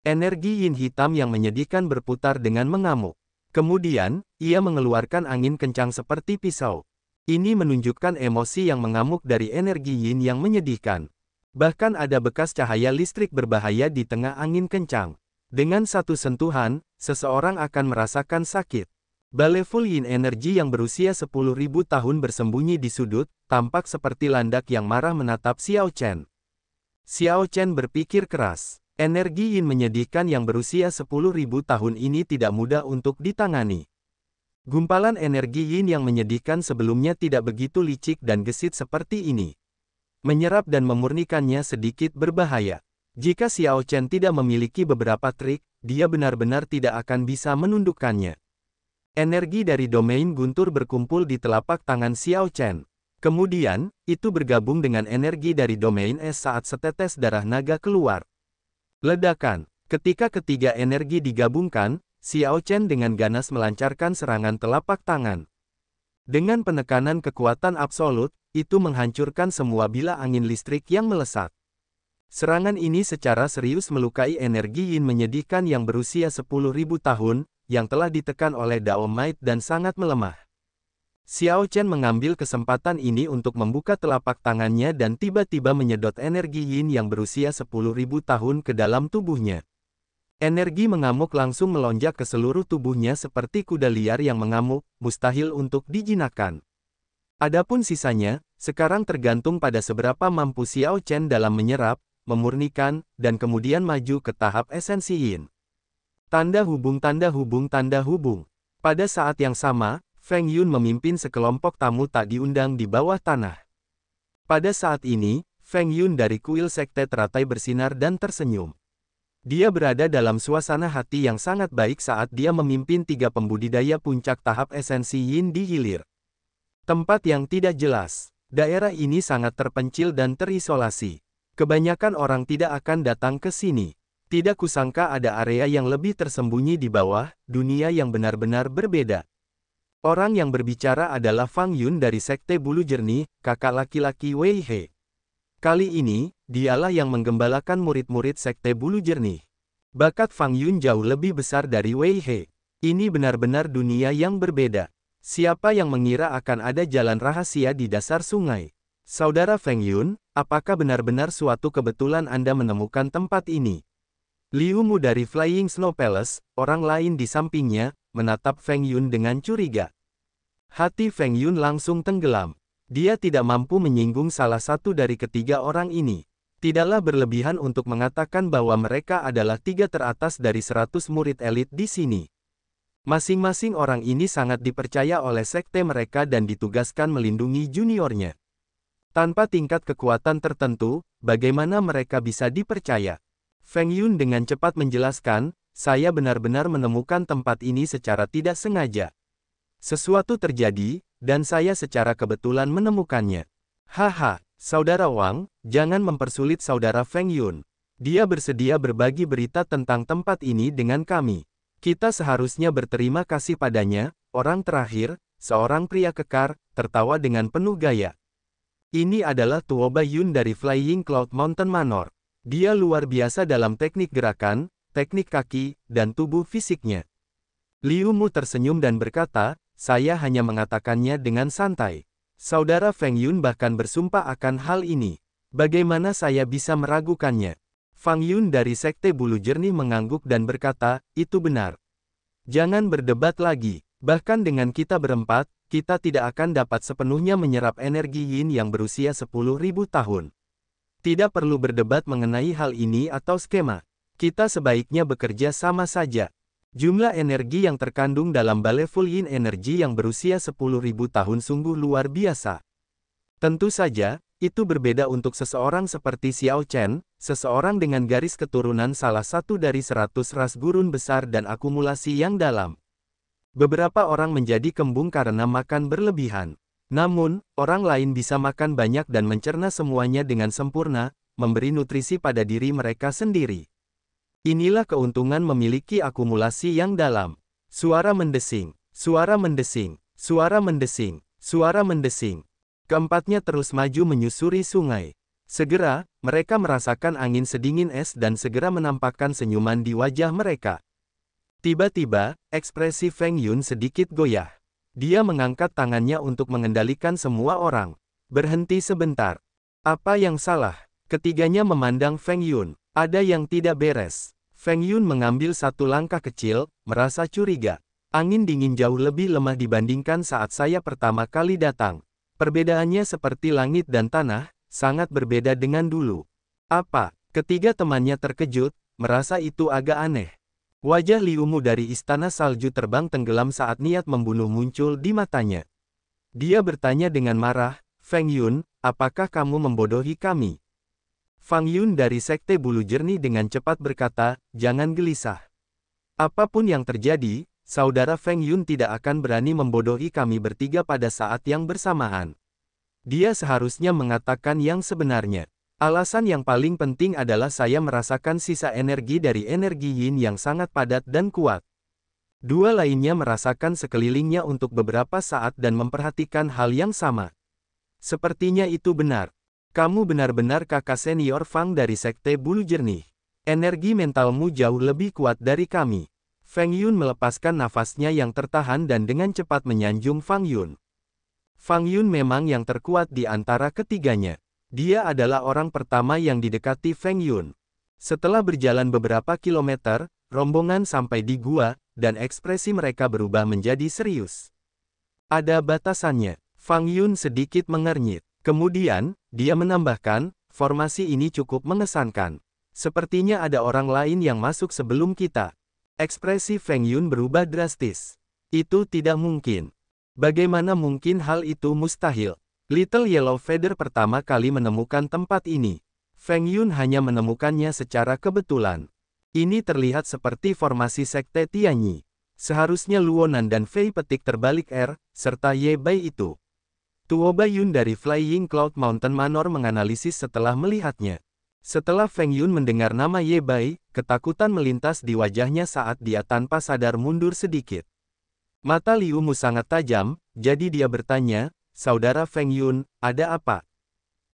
Energi yin hitam yang menyedihkan berputar dengan mengamuk. Kemudian, ia mengeluarkan angin kencang seperti pisau. Ini menunjukkan emosi yang mengamuk dari energi yin yang menyedihkan. Bahkan ada bekas cahaya listrik berbahaya di tengah angin kencang. Dengan satu sentuhan, seseorang akan merasakan sakit. Baleful yin energi yang berusia 10.000 tahun bersembunyi di sudut, tampak seperti landak yang marah menatap Xiao Chen. Xiao Chen berpikir keras. Energi yin menyedihkan yang berusia 10.000 tahun ini tidak mudah untuk ditangani. Gumpalan energi yin yang menyedihkan sebelumnya tidak begitu licik dan gesit seperti ini. Menyerap dan memurnikannya sedikit berbahaya. Jika Xiao Chen tidak memiliki beberapa trik, dia benar-benar tidak akan bisa menundukkannya. Energi dari domain guntur berkumpul di telapak tangan Xiao Chen. Kemudian, itu bergabung dengan energi dari domain es saat setetes darah naga keluar. Ledakan. Ketika ketiga energi digabungkan, Xiao Chen dengan ganas melancarkan serangan telapak tangan. Dengan penekanan kekuatan absolut, itu menghancurkan semua bilah angin listrik yang melesat. Serangan ini secara serius melukai energi yin menyedihkan yang berusia 10.000 tahun, yang telah ditekan oleh Dao Might dan sangat melemah. Xiao Chen mengambil kesempatan ini untuk membuka telapak tangannya dan tiba-tiba menyedot energi yin yang berusia 10.000 tahun ke dalam tubuhnya. Energi mengamuk langsung melonjak ke seluruh tubuhnya seperti kuda liar yang mengamuk, mustahil untuk dijinakkan. Adapun sisanya, sekarang tergantung pada seberapa mampu Xiao Chen dalam menyerap, memurnikan, dan kemudian maju ke tahap esensi yin. Tanda hubung tanda hubung tanda hubung. Pada saat yang sama, Feng Yun memimpin sekelompok tamu tak diundang di bawah tanah. Pada saat ini, Feng Yun dari kuil sekte teratai bersinar dan tersenyum. Dia berada dalam suasana hati yang sangat baik saat dia memimpin 3 pembudidaya puncak tahap esensi yin di hilir. Tempat yang tidak jelas. Daerah ini sangat terpencil dan terisolasi. Kebanyakan orang tidak akan datang ke sini. Tidak kusangka ada area yang lebih tersembunyi di bawah, dunia yang benar-benar berbeda. Orang yang berbicara adalah Fang Yun dari Sekte Bulu Jernih, kakak laki-laki Wei He. Kali ini, dialah yang menggembalakan murid-murid Sekte Bulu Jernih. Bakat Fang Yun jauh lebih besar dari Wei He. Ini benar-benar dunia yang berbeda. Siapa yang mengira akan ada jalan rahasia di dasar sungai? Saudara Feng Yun, apakah benar-benar suatu kebetulan Anda menemukan tempat ini? Liu Mu dari Flying Snow Palace, orang lain di sampingnya, menatap Feng Yun dengan curiga. Hati Feng Yun langsung tenggelam. Dia tidak mampu menyinggung salah satu dari ketiga orang ini. Tidaklah berlebihan untuk mengatakan bahwa mereka adalah 3 teratas dari 100 murid elit di sini. Masing-masing orang ini sangat dipercaya oleh sekte mereka dan ditugaskan melindungi juniornya. Tanpa tingkat kekuatan tertentu, bagaimana mereka bisa dipercaya? Feng Yun dengan cepat menjelaskan, saya benar-benar menemukan tempat ini secara tidak sengaja. Sesuatu terjadi, dan saya secara kebetulan menemukannya. Haha, Saudara Wang, jangan mempersulit Saudara Feng Yun. Dia bersedia berbagi berita tentang tempat ini dengan kami. Kita seharusnya berterima kasih padanya." Orang terakhir, seorang pria kekar, tertawa dengan penuh gaya. Ini adalah Tuo Baiyun dari Flying Cloud Mountain Manor. Dia luar biasa dalam teknik gerakan, teknik kaki, dan tubuh fisiknya. Liu Mu tersenyum dan berkata, "Saya hanya mengatakannya dengan santai. Saudara Feng Yun bahkan bersumpah akan hal ini. Bagaimana saya bisa meragukannya?" Fang Yun dari Sekte Bulu Jernih mengangguk dan berkata, "Itu benar. Jangan berdebat lagi. Bahkan dengan kita berempat, kita tidak akan dapat sepenuhnya menyerap energi Yin yang berusia 10.000 tahun. Tidak perlu berdebat mengenai hal ini atau skema. Kita sebaiknya bekerja sama saja. Jumlah energi yang terkandung dalam balai full Yin energi yang berusia 10.000 tahun sungguh luar biasa. Tentu saja, itu berbeda untuk seseorang seperti Xiao Chen, seseorang dengan garis keturunan salah satu dari 100 ras gurun besar dan akumulasi yang dalam. Beberapa orang menjadi kembung karena makan berlebihan. Namun, orang lain bisa makan banyak dan mencerna semuanya dengan sempurna, memberi nutrisi pada diri mereka sendiri. Inilah keuntungan memiliki akumulasi yang dalam. Suara mendesing, suara mendesing, suara mendesing, suara mendesing. Keempatnya terus maju menyusuri sungai. Segera, mereka merasakan angin sedingin es dan segera menampakkan senyuman di wajah mereka. Tiba-tiba, ekspresi Feng Yun sedikit goyah. Dia mengangkat tangannya untuk mengendalikan semua orang. "Berhenti sebentar. Apa yang salah?" Ketiganya memandang Feng Yun. Ada yang tidak beres. Feng Yun mengambil satu langkah kecil, merasa curiga. Angin dingin jauh lebih lemah dibandingkan saat saya pertama kali datang. Perbedaannya seperti langit dan tanah, sangat berbeda dengan dulu. Apa? Ketiga temannya terkejut, merasa itu agak aneh. Wajah Liu Mu dari Istana Salju terbang tenggelam saat niat membunuh muncul di matanya. Dia bertanya dengan marah, "Feng Yun, apakah kamu membodohi kami?" Fang Yun dari Sekte Bulu Jernih dengan cepat berkata, "Jangan gelisah. Apapun yang terjadi, saudara Feng Yun tidak akan berani membodohi kami bertiga pada saat yang bersamaan. Dia seharusnya mengatakan yang sebenarnya. Alasan yang paling penting adalah saya merasakan sisa energi dari energi Yin yang sangat padat dan kuat. Dua lainnya merasakan sekelilingnya untuk beberapa saat dan memperhatikan hal yang sama. Sepertinya itu benar. Kamu benar-benar kakak senior Fang dari Sekte Bulu Jernih. Energi mentalmu jauh lebih kuat dari kami." Feng Yun melepaskan nafasnya yang tertahan dan dengan cepat menyanjung Fang Yun. Fang Yun memang yang terkuat di antara ketiganya. Dia adalah orang pertama yang didekati Feng Yun. Setelah berjalan beberapa kilometer, rombongan sampai di gua, dan ekspresi mereka berubah menjadi serius. "Ada batasannya." Fang Yun sedikit mengernyit. Kemudian, dia menambahkan, "Formasi ini cukup mengesankan. Sepertinya ada orang lain yang masuk sebelum kita." Ekspresi Feng Yun berubah drastis. "Itu tidak mungkin. Bagaimana mungkin hal itu mustahil? Little Yellow Feather pertama kali menemukan tempat ini. Feng Yun hanya menemukannya secara kebetulan. Ini terlihat seperti formasi Sekte Tianyi. Seharusnya Luonan dan Fei Petik terbalik serta Ye Bai itu." Tuo Baiyun dari Flying Cloud Mountain Manor menganalisis setelah melihatnya. Setelah Feng Yun mendengar nama Ye Bai, ketakutan melintas di wajahnya saat dia tanpa sadar mundur sedikit. Mata Liu Mu sangat tajam, jadi dia bertanya, "Saudara Feng Yun, ada apa?"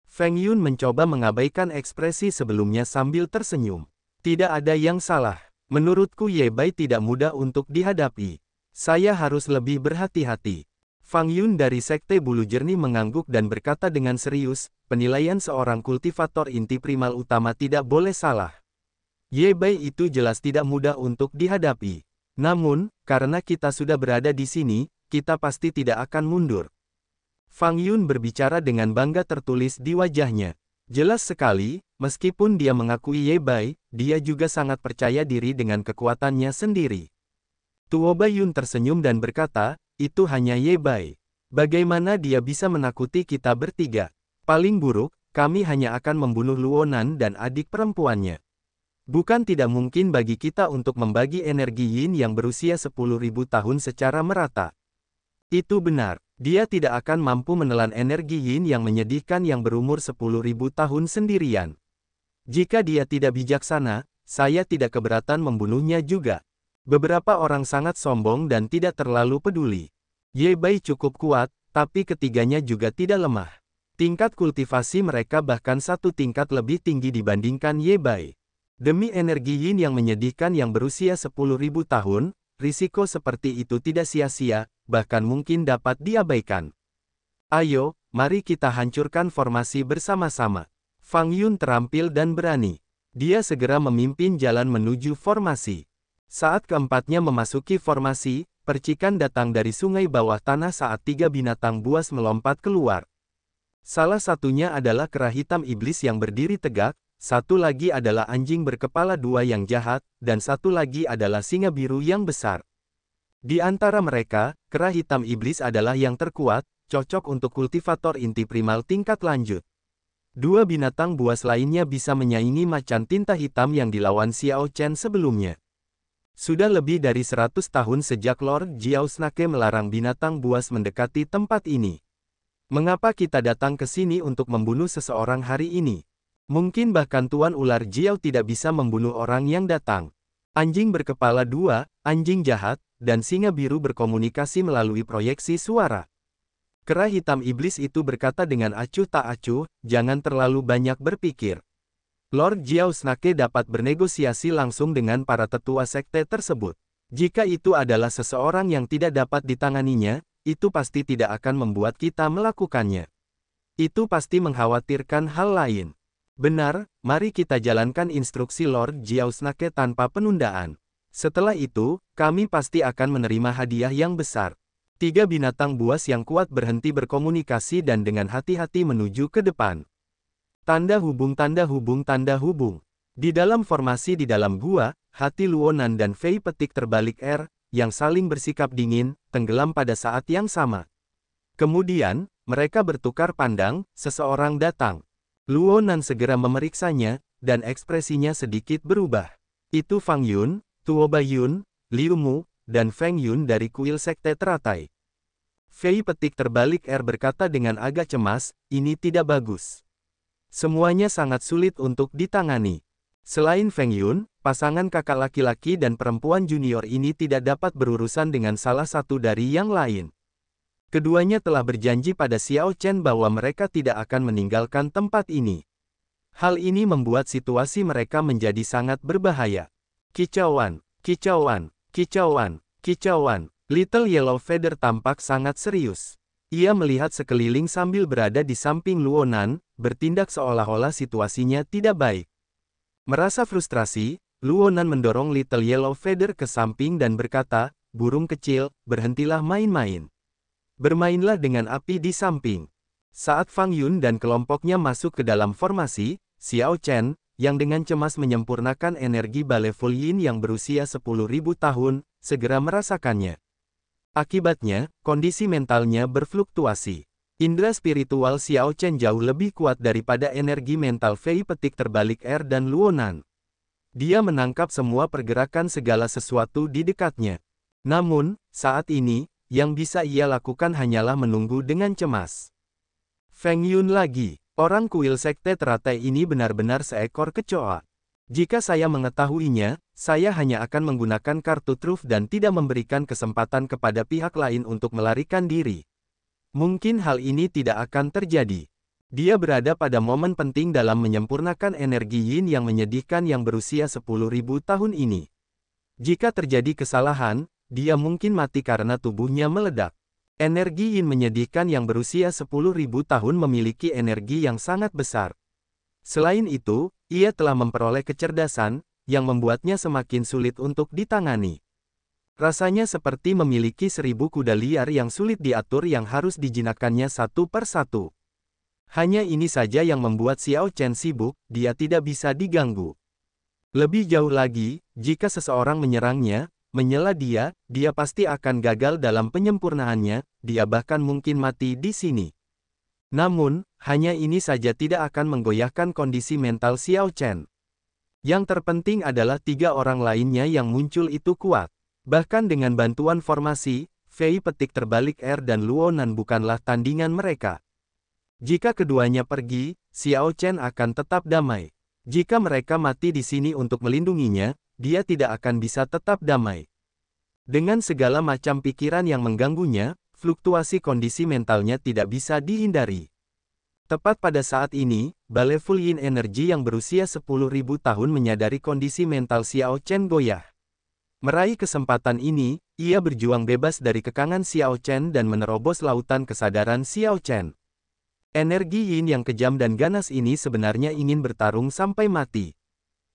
Feng Yun mencoba mengabaikan ekspresi sebelumnya sambil tersenyum. "Tidak ada yang salah. Menurutku Ye Bai tidak mudah untuk dihadapi. Saya harus lebih berhati-hati." Fang Yun dari Sekte Bulu Jernih mengangguk dan berkata dengan serius, "Penilaian seorang kultivator inti primal utama tidak boleh salah. Ye Bai itu jelas tidak mudah untuk dihadapi. Namun, karena kita sudah berada di sini, kita pasti tidak akan mundur." Fang Yun berbicara dengan bangga tertulis di wajahnya. Jelas sekali, meskipun dia mengakui Ye Bai, dia juga sangat percaya diri dengan kekuatannya sendiri. Tuo Baiyun tersenyum dan berkata, "Itu hanya Ye Bai. Bagaimana dia bisa menakuti kita bertiga? Paling buruk, kami hanya akan membunuh Luonan dan adik perempuannya. Bukan tidak mungkin bagi kita untuk membagi energi Yin yang berusia 10.000 tahun secara merata." Itu benar. Dia tidak akan mampu menelan energi Yin yang menyedihkan yang berumur 10.000 tahun sendirian. Jika dia tidak bijaksana, saya tidak keberatan membunuhnya juga. Beberapa orang sangat sombong dan tidak terlalu peduli. Ye Bai cukup kuat, tapi ketiganya juga tidak lemah. Tingkat kultivasi mereka bahkan satu tingkat lebih tinggi dibandingkan Ye Bai. Demi energi yin yang menyedihkan yang berusia 10.000 tahun, risiko seperti itu tidak sia-sia, bahkan mungkin dapat diabaikan. Ayo, mari kita hancurkan formasi bersama-sama. Fang Yun terampil dan berani. Dia segera memimpin jalan menuju formasi. Saat keempatnya memasuki formasi, percikan datang dari sungai bawah tanah saat 3 binatang buas melompat keluar. Salah satunya adalah kera hitam iblis yang berdiri tegak, satu lagi adalah anjing berkepala 2 yang jahat, dan satu lagi adalah singa biru yang besar. Di antara mereka, kera hitam iblis adalah yang terkuat, cocok untuk kultivator inti primal tingkat lanjut. 2 binatang buas lainnya bisa menyaingi macan tinta hitam yang dilawan Xiao Chen sebelumnya. Sudah lebih dari 100 tahun sejak Lord Jiao Snake melarang binatang buas mendekati tempat ini. Mengapa kita datang ke sini untuk membunuh seseorang hari ini? Mungkin bahkan Tuan Ular Jiao tidak bisa membunuh orang yang datang. Anjing berkepala 2, anjing jahat, dan singa biru berkomunikasi melalui proyeksi suara. Kera hitam iblis itu berkata dengan acuh tak acuh, jangan terlalu banyak berpikir. Lord Jiao Snake dapat bernegosiasi langsung dengan para tetua sekte tersebut. Jika itu adalah seseorang yang tidak dapat ditanganinya, itu pasti tidak akan membuat kita melakukannya. Itu pasti mengkhawatirkan hal lain. Benar, mari kita jalankan instruksi Lord Jiao Snake tanpa penundaan. Setelah itu, kami pasti akan menerima hadiah yang besar. 3 binatang buas yang kuat berhenti berkomunikasi dan dengan hati-hati menuju ke depan. Tanda hubung tanda hubung tanda hubung. Di dalam formasi di dalam gua, hati Luonan dan Fei petik terbalik R, yang saling bersikap dingin, tenggelam pada saat yang sama. Kemudian, mereka bertukar pandang, seseorang datang. Luonan segera memeriksanya, dan ekspresinya sedikit berubah. Itu Fang Yun, Tuo Baiyun, Liu Mu, dan Feng Yun dari kuil sekte teratai. Fei petik terbalik R berkata dengan agak cemas, ini tidak bagus. Semuanya sangat sulit untuk ditangani. Selain Feng Yun, pasangan kakak laki-laki dan perempuan junior ini tidak dapat berurusan dengan salah satu dari yang lain. Keduanya telah berjanji pada Xiao Chen bahwa mereka tidak akan meninggalkan tempat ini. Hal ini membuat situasi mereka menjadi sangat berbahaya. Kicauan, kicauan. Kicauan, kicauan. Little Yellow Feather tampak sangat serius. Ia melihat sekeliling sambil berada di samping Luonan, bertindak seolah-olah situasinya tidak baik. Merasa frustrasi, Luonan mendorong Little Yellow Feather ke samping dan berkata, burung kecil, berhentilah main-main. Bermainlah dengan api di samping. Saat Fang Yun dan kelompoknya masuk ke dalam formasi, Xiao Chen, yang dengan cemas menyempurnakan energi Baleful Yin yang berusia 10.000 tahun, segera merasakannya. Akibatnya, kondisi mentalnya berfluktuasi. Indra spiritual Xiao Chen jauh lebih kuat daripada energi mental Fei petik terbalik R dan Luonan. Dia menangkap semua pergerakan segala sesuatu di dekatnya. Namun, saat ini, yang bisa ia lakukan hanyalah menunggu dengan cemas. Feng Yun lagi. Orang kuil sekte teratai ini benar-benar seekor kecoa. Jika saya mengetahuinya, saya hanya akan menggunakan kartu truf dan tidak memberikan kesempatan kepada pihak lain untuk melarikan diri. Mungkin hal ini tidak akan terjadi. Dia berada pada momen penting dalam menyempurnakan energi yin yang menyedihkan yang berusia 10.000 tahun ini. Jika terjadi kesalahan, dia mungkin mati karena tubuhnya meledak. Energi yin menyedihkan yang berusia 10.000 tahun memiliki energi yang sangat besar. Selain itu, ia telah memperoleh kecerdasan, yang membuatnya semakin sulit untuk ditangani. Rasanya seperti memiliki 1000 kuda liar yang sulit diatur yang harus dijinakkannya satu per satu. Hanya ini saja yang membuat Xiao Chen sibuk, dia tidak bisa diganggu. Lebih jauh lagi, jika seseorang menyerangnya, menyela dia pasti akan gagal dalam penyempurnaannya, dia bahkan mungkin mati di sini. Namun, hanya ini saja tidak akan menggoyahkan kondisi mental Xiao Chen. Yang terpenting adalah 3 orang lainnya yang muncul itu kuat. Bahkan dengan bantuan formasi, Fei petik terbalik R dan Luonan bukanlah tandingan mereka. Jika keduanya pergi, Xiao Chen akan tetap damai. Jika mereka mati di sini untuk melindunginya, dia tidak akan bisa tetap damai. Dengan segala macam pikiran yang mengganggunya, fluktuasi kondisi mentalnya tidak bisa dihindari. Tepat pada saat ini, Baleful Yin Energy yang berusia 10.000 tahun menyadari kondisi mental Xiao Chen goyah. Meraih kesempatan ini, ia berjuang bebas dari kekangan Xiao Chen dan menerobos lautan kesadaran Xiao Chen. Energi Yin yang kejam dan ganas ini sebenarnya ingin bertarung sampai mati.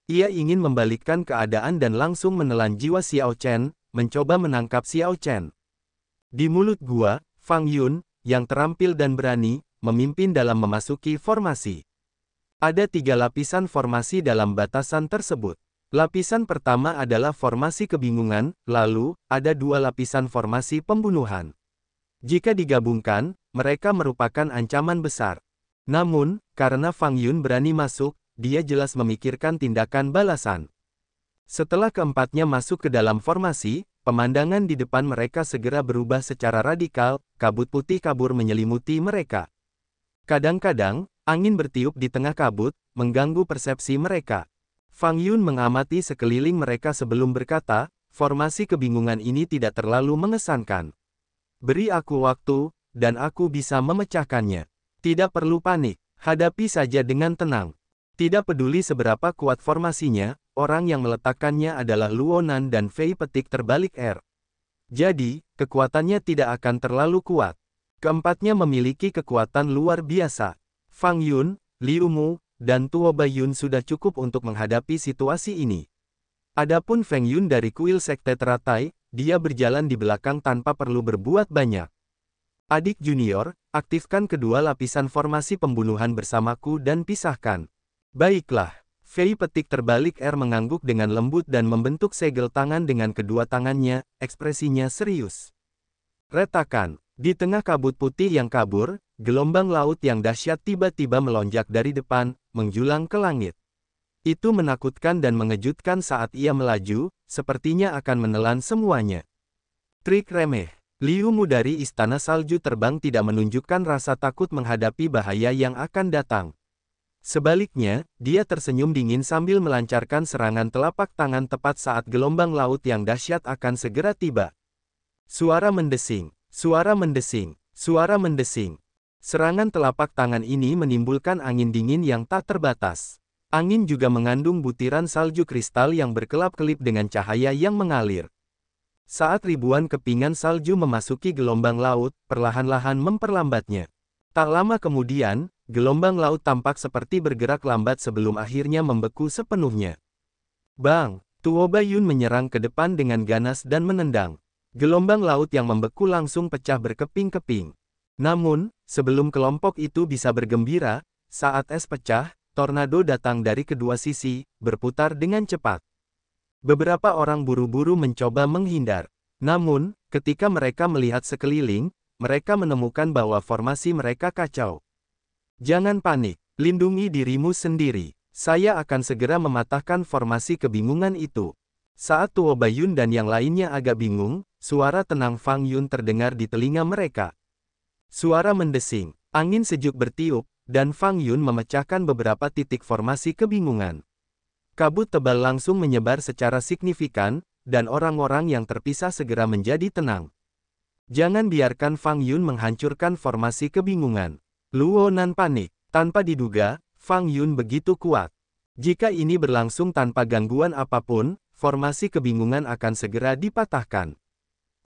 Ia ingin membalikkan keadaan dan langsung menelan jiwa Xiao Chen, mencoba menangkap Xiao Chen. Di mulut gua, Fang Yun, yang terampil dan berani, memimpin dalam memasuki formasi. Ada 3 lapisan formasi dalam batasan tersebut. Lapisan pertama adalah formasi kebingungan, lalu, ada 2 lapisan formasi pembunuhan. Jika digabungkan, mereka merupakan ancaman besar. Namun, karena Fang Yun berani masuk, dia jelas memikirkan tindakan balasan. Setelah keempatnya masuk ke dalam formasi, pemandangan di depan mereka segera berubah secara radikal, kabut putih kabur menyelimuti mereka. Kadang-kadang, angin bertiup di tengah kabut, mengganggu persepsi mereka. Fang Yun mengamati sekeliling mereka sebelum berkata, formasi kebingungan ini tidak terlalu mengesankan. Beri aku waktu, dan aku bisa memecahkannya. Tidak perlu panik, hadapi saja dengan tenang. Tidak peduli seberapa kuat formasinya, orang yang meletakkannya adalah Luonan dan Fei Petik Terbalik R. Jadi, kekuatannya tidak akan terlalu kuat. Keempatnya memiliki kekuatan luar biasa. Fang Yun, Liu Mu, dan Tuo Baiyun sudah cukup untuk menghadapi situasi ini. Adapun Feng Yun dari kuil sekte teratai, dia berjalan di belakang tanpa perlu berbuat banyak. Adik junior, aktifkan kedua lapisan formasi pembunuhan bersamaku dan pisahkan. Baiklah. Fei Petik Terbalik R mengangguk dengan lembut dan membentuk segel tangan dengan kedua tangannya, ekspresinya serius. Retakan. Di tengah kabut putih yang kabur, gelombang laut yang dahsyat tiba-tiba melonjak dari depan, menjulang ke langit. Itu menakutkan dan mengejutkan saat ia melaju, sepertinya akan menelan semuanya. Trik remeh. Liu Mu dari Istana Salju Terbang tidak menunjukkan rasa takut menghadapi bahaya yang akan datang. Sebaliknya, dia tersenyum dingin sambil melancarkan serangan telapak tangan tepat saat gelombang laut yang dahsyat akan segera tiba. Suara mendesing. Suara mendesing, suara mendesing. Serangan telapak tangan ini menimbulkan angin dingin yang tak terbatas. Angin juga mengandung butiran salju kristal yang berkelap-kelip dengan cahaya yang mengalir. Saat ribuan kepingan salju memasuki gelombang laut, perlahan-lahan memperlambatnya. Tak lama kemudian, gelombang laut tampak seperti bergerak lambat sebelum akhirnya membeku sepenuhnya. Bang! Tuo Baiyun menyerang ke depan dengan ganas dan menendang. Gelombang laut yang membeku langsung pecah berkeping-keping. Namun, sebelum kelompok itu bisa bergembira, saat es pecah, tornado datang dari kedua sisi, berputar dengan cepat. Beberapa orang buru-buru mencoba menghindar. Namun, ketika mereka melihat sekeliling, mereka menemukan bahwa formasi mereka kacau. Jangan panik, lindungi dirimu sendiri. Saya akan segera mematahkan formasi kebingungan itu. Saat Tuo Baiyun dan yang lainnya agak bingung, suara tenang Fang Yun terdengar di telinga mereka. Suara mendesing, angin sejuk bertiup, dan Fang Yun memecahkan beberapa titik formasi kebingungan. Kabut tebal langsung menyebar secara signifikan, dan orang-orang yang terpisah segera menjadi tenang. Jangan biarkan Fang Yun menghancurkan formasi kebingungan. Luonan panik. Tanpa diduga, Fang Yun begitu kuat. Jika ini berlangsung tanpa gangguan apapun, formasi kebingungan akan segera dipatahkan.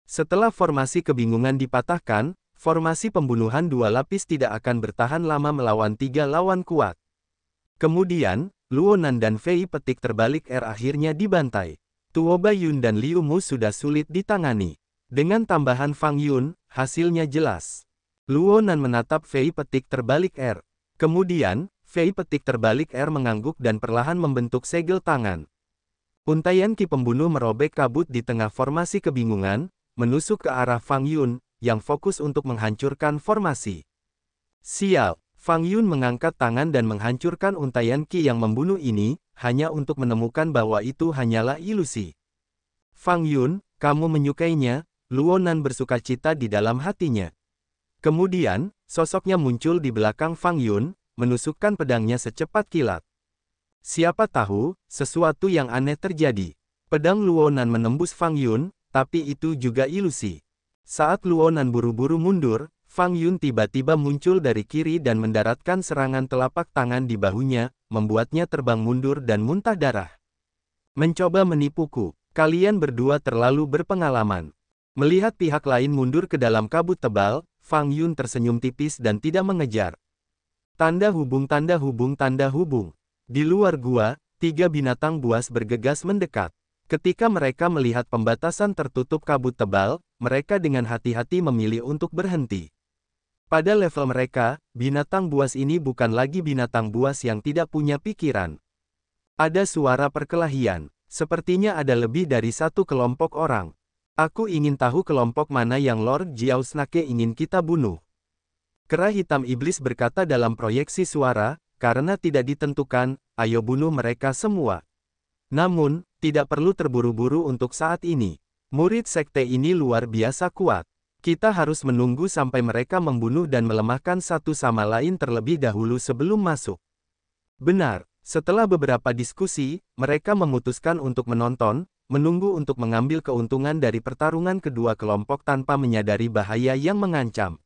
Setelah formasi kebingungan dipatahkan, formasi pembunuhan 2 lapis tidak akan bertahan lama melawan 3 lawan kuat. Kemudian, Luonan dan Fei Petik Terbalik R akhirnya dibantai. Tuo Baiyun dan Liu Mu sudah sulit ditangani. Dengan tambahan Fang Yun, hasilnya jelas. Luonan menatap Fei Petik Terbalik R. Kemudian, Fei Petik Terbalik R mengangguk dan perlahan membentuk segel tangan. Untaian ki pembunuh merobek kabut di tengah formasi kebingungan, menusuk ke arah Fang Yun, yang fokus untuk menghancurkan formasi. Sial, Fang Yun mengangkat tangan dan menghancurkan untaian ki yang membunuh ini, hanya untuk menemukan bahwa itu hanyalah ilusi. Fang Yun, kamu menyukainya, Luonan bersukacita di dalam hatinya. Kemudian, sosoknya muncul di belakang Fang Yun, menusukkan pedangnya secepat kilat. Siapa tahu, sesuatu yang aneh terjadi. Pedang Luonan menembus Fang Yun, tapi itu juga ilusi. Saat Luonan buru-buru mundur, Fang Yun tiba-tiba muncul dari kiri dan mendaratkan serangan telapak tangan di bahunya, membuatnya terbang mundur dan muntah darah. Mencoba menipuku, kalian berdua terlalu berpengalaman. Melihat pihak lain mundur ke dalam kabut tebal, Fang Yun tersenyum tipis dan tidak mengejar. Tanda hubung, tanda hubung, tanda hubung. Di luar gua, 3 binatang buas bergegas mendekat. Ketika mereka melihat pembatasan tertutup kabut tebal, mereka dengan hati-hati memilih untuk berhenti. Pada level mereka, binatang buas ini bukan lagi binatang buas yang tidak punya pikiran. Ada suara perkelahian. Sepertinya ada lebih dari satu kelompok orang. Aku ingin tahu kelompok mana yang Lord Jiao Snake ingin kita bunuh. Kera hitam iblis berkata dalam proyeksi suara, karena tidak ditentukan, ayo bunuh mereka semua. Namun, tidak perlu terburu-buru untuk saat ini. Murid sekte ini luar biasa kuat. Kita harus menunggu sampai mereka membunuh dan melemahkan satu sama lain terlebih dahulu sebelum masuk. Benar, setelah beberapa diskusi, mereka memutuskan untuk menonton, menunggu untuk mengambil keuntungan dari pertarungan kedua kelompok tanpa menyadari bahaya yang mengancam.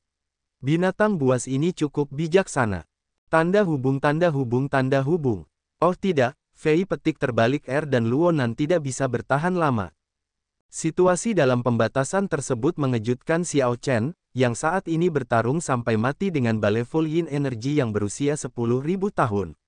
Binatang buas ini cukup bijaksana. Tanda hubung, tanda hubung, tanda hubung. Oh tidak, Fei petik terbalik R dan Luonan tidak bisa bertahan lama. Situasi dalam pembatasan tersebut mengejutkan Xiao Chen, yang saat ini bertarung sampai mati dengan balai full yin energi yang berusia 10.000 tahun.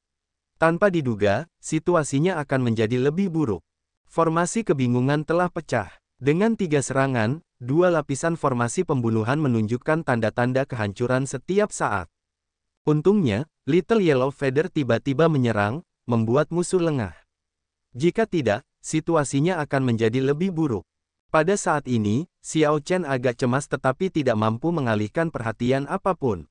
Tanpa diduga, situasinya akan menjadi lebih buruk. Formasi kebingungan telah pecah. Dengan 3 serangan, 2 lapisan formasi pembunuhan menunjukkan tanda-tanda kehancuran setiap saat. Untungnya, Little Yellow Feather tiba-tiba menyerang, membuat musuh lengah. Jika tidak, situasinya akan menjadi lebih buruk. Pada saat ini, Xiao Chen agak cemas tetapi tidak mampu mengalihkan perhatian apapun.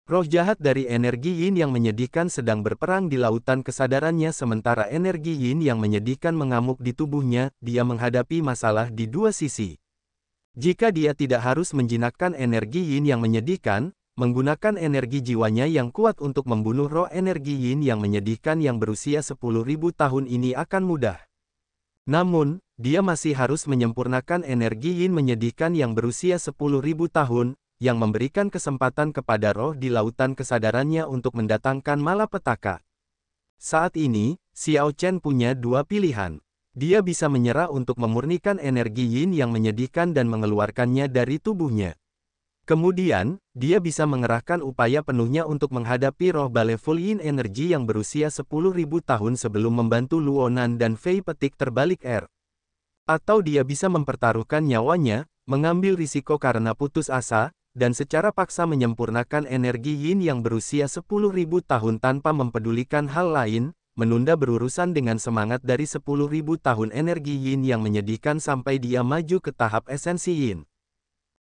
Roh jahat dari energi yin yang menyedihkan sedang berperang di lautan kesadarannya sementara energi yin yang menyedihkan mengamuk di tubuhnya, dia menghadapi masalah di dua sisi. Jika dia tidak harus menjinakkan energi yin yang menyedihkan, menggunakan energi jiwanya yang kuat untuk membunuh roh energi yin yang menyedihkan yang berusia 10.000 tahun ini akan mudah. Namun, dia masih harus menyempurnakan energi yin menyedihkan yang berusia 10.000 tahun, yang memberikan kesempatan kepada roh di lautan kesadarannya untuk mendatangkan malapetaka. Saat ini, Xiao Chen punya 2 pilihan. Dia bisa menyerah untuk memurnikan energi yin yang menyedihkan dan mengeluarkannya dari tubuhnya. Kemudian, dia bisa mengerahkan upaya penuhnya untuk menghadapi roh balai full yin energi yang berusia 10.000 tahun sebelum membantu Luonan dan Fei petik terbalik R. Atau dia bisa mempertaruhkan nyawanya, mengambil risiko karena putus asa, dan secara paksa menyempurnakan energi yin yang berusia 10.000 tahun tanpa mempedulikan hal lain, menunda berurusan dengan semangat dari 10.000 tahun energi yin yang menyedihkan sampai dia maju ke tahap esensi yin.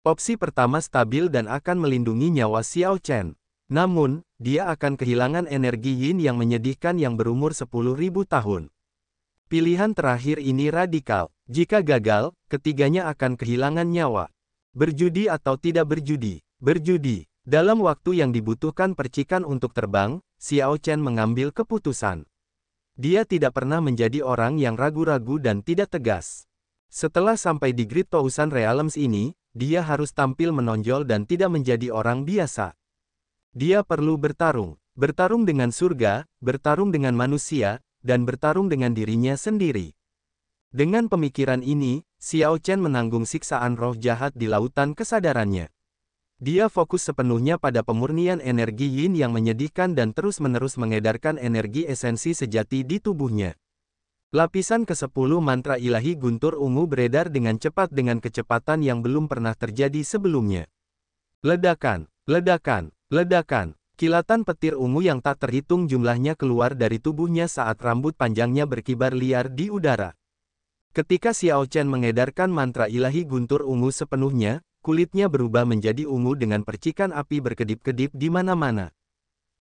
Opsi pertama stabil dan akan melindungi nyawa Xiao Chen. Namun, dia akan kehilangan energi yin yang menyedihkan yang berumur 10.000 tahun. Pilihan terakhir ini radikal. Jika gagal, ketiganya akan kehilangan nyawa. Berjudi atau tidak berjudi? Berjudi. Dalam waktu yang dibutuhkan percikan untuk terbang, Xiao Chen mengambil keputusan. Dia tidak pernah menjadi orang yang ragu-ragu dan tidak tegas. Setelah sampai di Great Tousan Realms ini, dia harus tampil menonjol dan tidak menjadi orang biasa. Dia perlu bertarung. Bertarung dengan surga, bertarung dengan manusia, dan bertarung dengan dirinya sendiri. Dengan pemikiran ini, Xiao Chen menanggung siksaan roh jahat di lautan kesadarannya. Dia fokus sepenuhnya pada pemurnian energi yin yang menyedihkan dan terus-menerus mengedarkan energi esensi sejati di tubuhnya. Lapisan ke-10 mantra ilahi guntur ungu beredar dengan cepat dengan kecepatan yang belum pernah terjadi sebelumnya. Ledakan, ledakan, ledakan. Kilatan petir ungu yang tak terhitung jumlahnya keluar dari tubuhnya saat rambut panjangnya berkibar liar di udara. Ketika Xiao Chen mengedarkan mantra ilahi guntur ungu sepenuhnya, kulitnya berubah menjadi ungu dengan percikan api berkedip-kedip di mana-mana.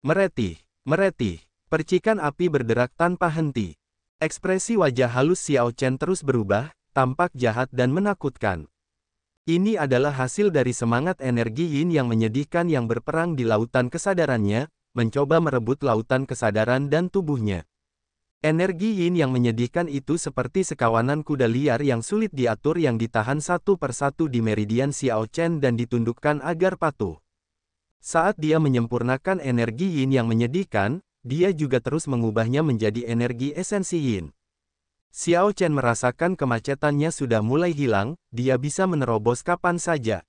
Meretih, meretih. Percikan api berderak tanpa henti. Ekspresi wajah halus Xiao Chen terus berubah, tampak jahat dan menakutkan. Ini adalah hasil dari semangat energi yin yang menyedihkan yang berperang di lautan kesadarannya, mencoba merebut lautan kesadaran dan tubuhnya. Energi yin yang menyedihkan itu seperti sekawanan kuda liar yang sulit diatur yang ditahan satu persatu di meridian Xiao Chen dan ditundukkan agar patuh. Saat dia menyempurnakan energi yin yang menyedihkan, dia juga terus mengubahnya menjadi energi esensi yin. Xiao Chen merasakan kemacetannya sudah mulai hilang, dia bisa menerobos kapan saja.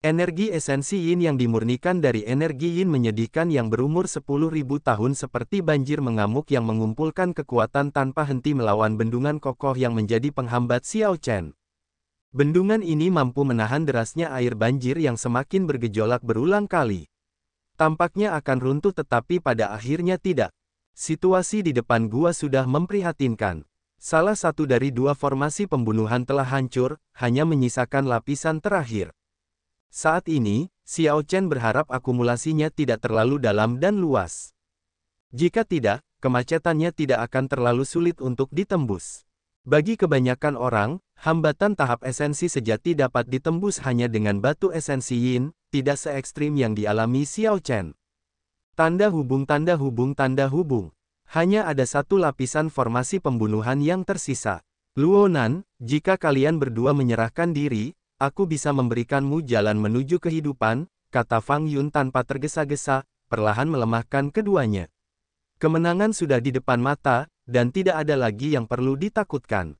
Energi esensi yin yang dimurnikan dari energi yin menyedihkan yang berumur 10.000 tahun seperti banjir mengamuk yang mengumpulkan kekuatan tanpa henti melawan bendungan kokoh yang menjadi penghambat Xiao Chen. Bendungan ini mampu menahan derasnya air banjir yang semakin bergejolak berulang kali. Tampaknya akan runtuh tetapi pada akhirnya tidak. Situasi di depan gua sudah memprihatinkan. Salah satu dari dua formasi pembunuhan telah hancur, hanya menyisakan lapisan terakhir. Saat ini, Xiao Chen berharap akumulasinya tidak terlalu dalam dan luas. Jika tidak, kemacetannya tidak akan terlalu sulit untuk ditembus. Bagi kebanyakan orang, hambatan tahap esensi sejati dapat ditembus hanya dengan batu esensi yin, tidak se-ekstrim yang dialami Xiao Chen. Tanda hubung tanda hubung tanda hubung. Hanya ada satu lapisan formasi pembunuhan yang tersisa. Luonan, jika kalian berdua menyerahkan diri, aku bisa memberikanmu jalan menuju kehidupan, kata Fang Yun tanpa tergesa-gesa, perlahan melemahkan keduanya. Kemenangan sudah di depan mata, dan tidak ada lagi yang perlu ditakutkan.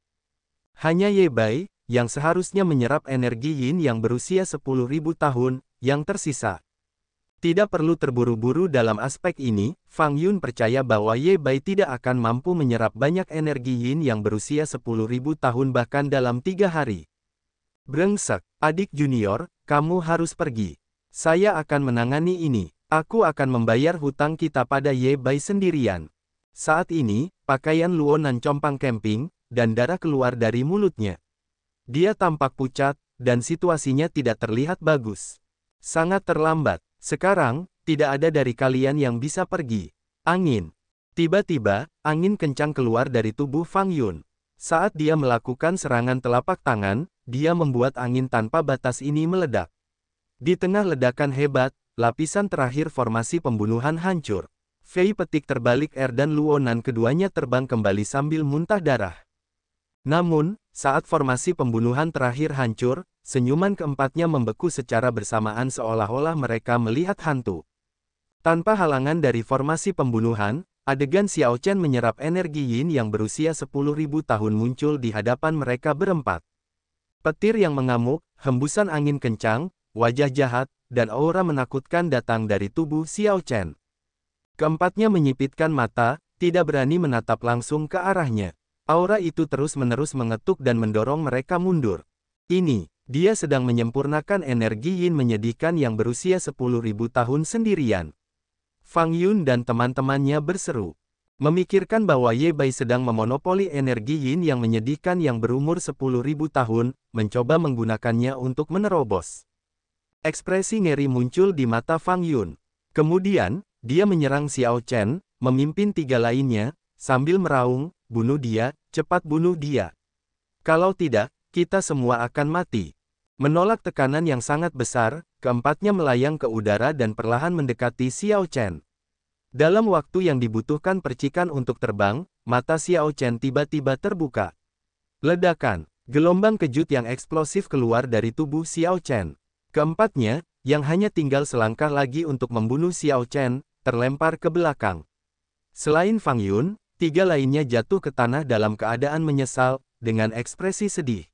Hanya Ye Bai, yang seharusnya menyerap energi yin yang berusia 10.000 tahun, yang tersisa. Tidak perlu terburu-buru dalam aspek ini, Fang Yun percaya bahwa Ye Bai tidak akan mampu menyerap banyak energi yin yang berusia 10.000 tahun bahkan dalam 3 hari. Brengsek, adik junior, kamu harus pergi. Saya akan menangani ini. Aku akan membayar hutang kita pada Ye Bai sendirian. Saat ini, pakaian Luonan compang camping, dan darah keluar dari mulutnya. Dia tampak pucat, dan situasinya tidak terlihat bagus. Sangat terlambat. Sekarang, tidak ada dari kalian yang bisa pergi. Angin. Tiba-tiba, angin kencang keluar dari tubuh Fang Yun. Saat dia melakukan serangan telapak tangan, dia membuat angin tanpa batas ini meledak. Di tengah ledakan hebat, lapisan terakhir formasi pembunuhan hancur. Fei petik terbalik dan Luonan keduanya terbang kembali sambil muntah darah. Namun, saat formasi pembunuhan terakhir hancur, senyuman keempatnya membeku secara bersamaan seolah-olah mereka melihat hantu. Tanpa halangan dari formasi pembunuhan, adegan Xiao Chen menyerap energi yin yang berusia 10.000 tahun muncul di hadapan mereka berempat. Petir yang mengamuk, hembusan angin kencang, wajah jahat, dan aura menakutkan datang dari tubuh Xiao Chen. Keempatnya menyipitkan mata, tidak berani menatap langsung ke arahnya. Aura itu terus-menerus mengetuk dan mendorong mereka mundur. Ini, dia sedang menyempurnakan energi yin menyedihkan yang berusia 10.000 tahun sendirian. Fang Yun dan teman-temannya berseru. Memikirkan bahwa Ye Bai sedang memonopoli energi yin yang menyedihkan yang berumur 10.000 tahun, mencoba menggunakannya untuk menerobos. Ekspresi ngeri muncul di mata Fang Yun. Kemudian, dia menyerang Xiao Chen, memimpin 3 lainnya, sambil meraung, bunuh dia, cepat bunuh dia. Kalau tidak, kita semua akan mati. Menolak tekanan yang sangat besar, keempatnya melayang ke udara dan perlahan mendekati Xiao Chen. Dalam waktu yang dibutuhkan percikan untuk terbang, mata Xiao Chen tiba-tiba terbuka. Ledakan, gelombang kejut yang eksplosif keluar dari tubuh Xiao Chen. Keempatnya, yang hanya tinggal selangkah lagi untuk membunuh Xiao Chen, terlempar ke belakang. Selain Fang Yun, 3 lainnya jatuh ke tanah dalam keadaan menyesal, dengan ekspresi sedih.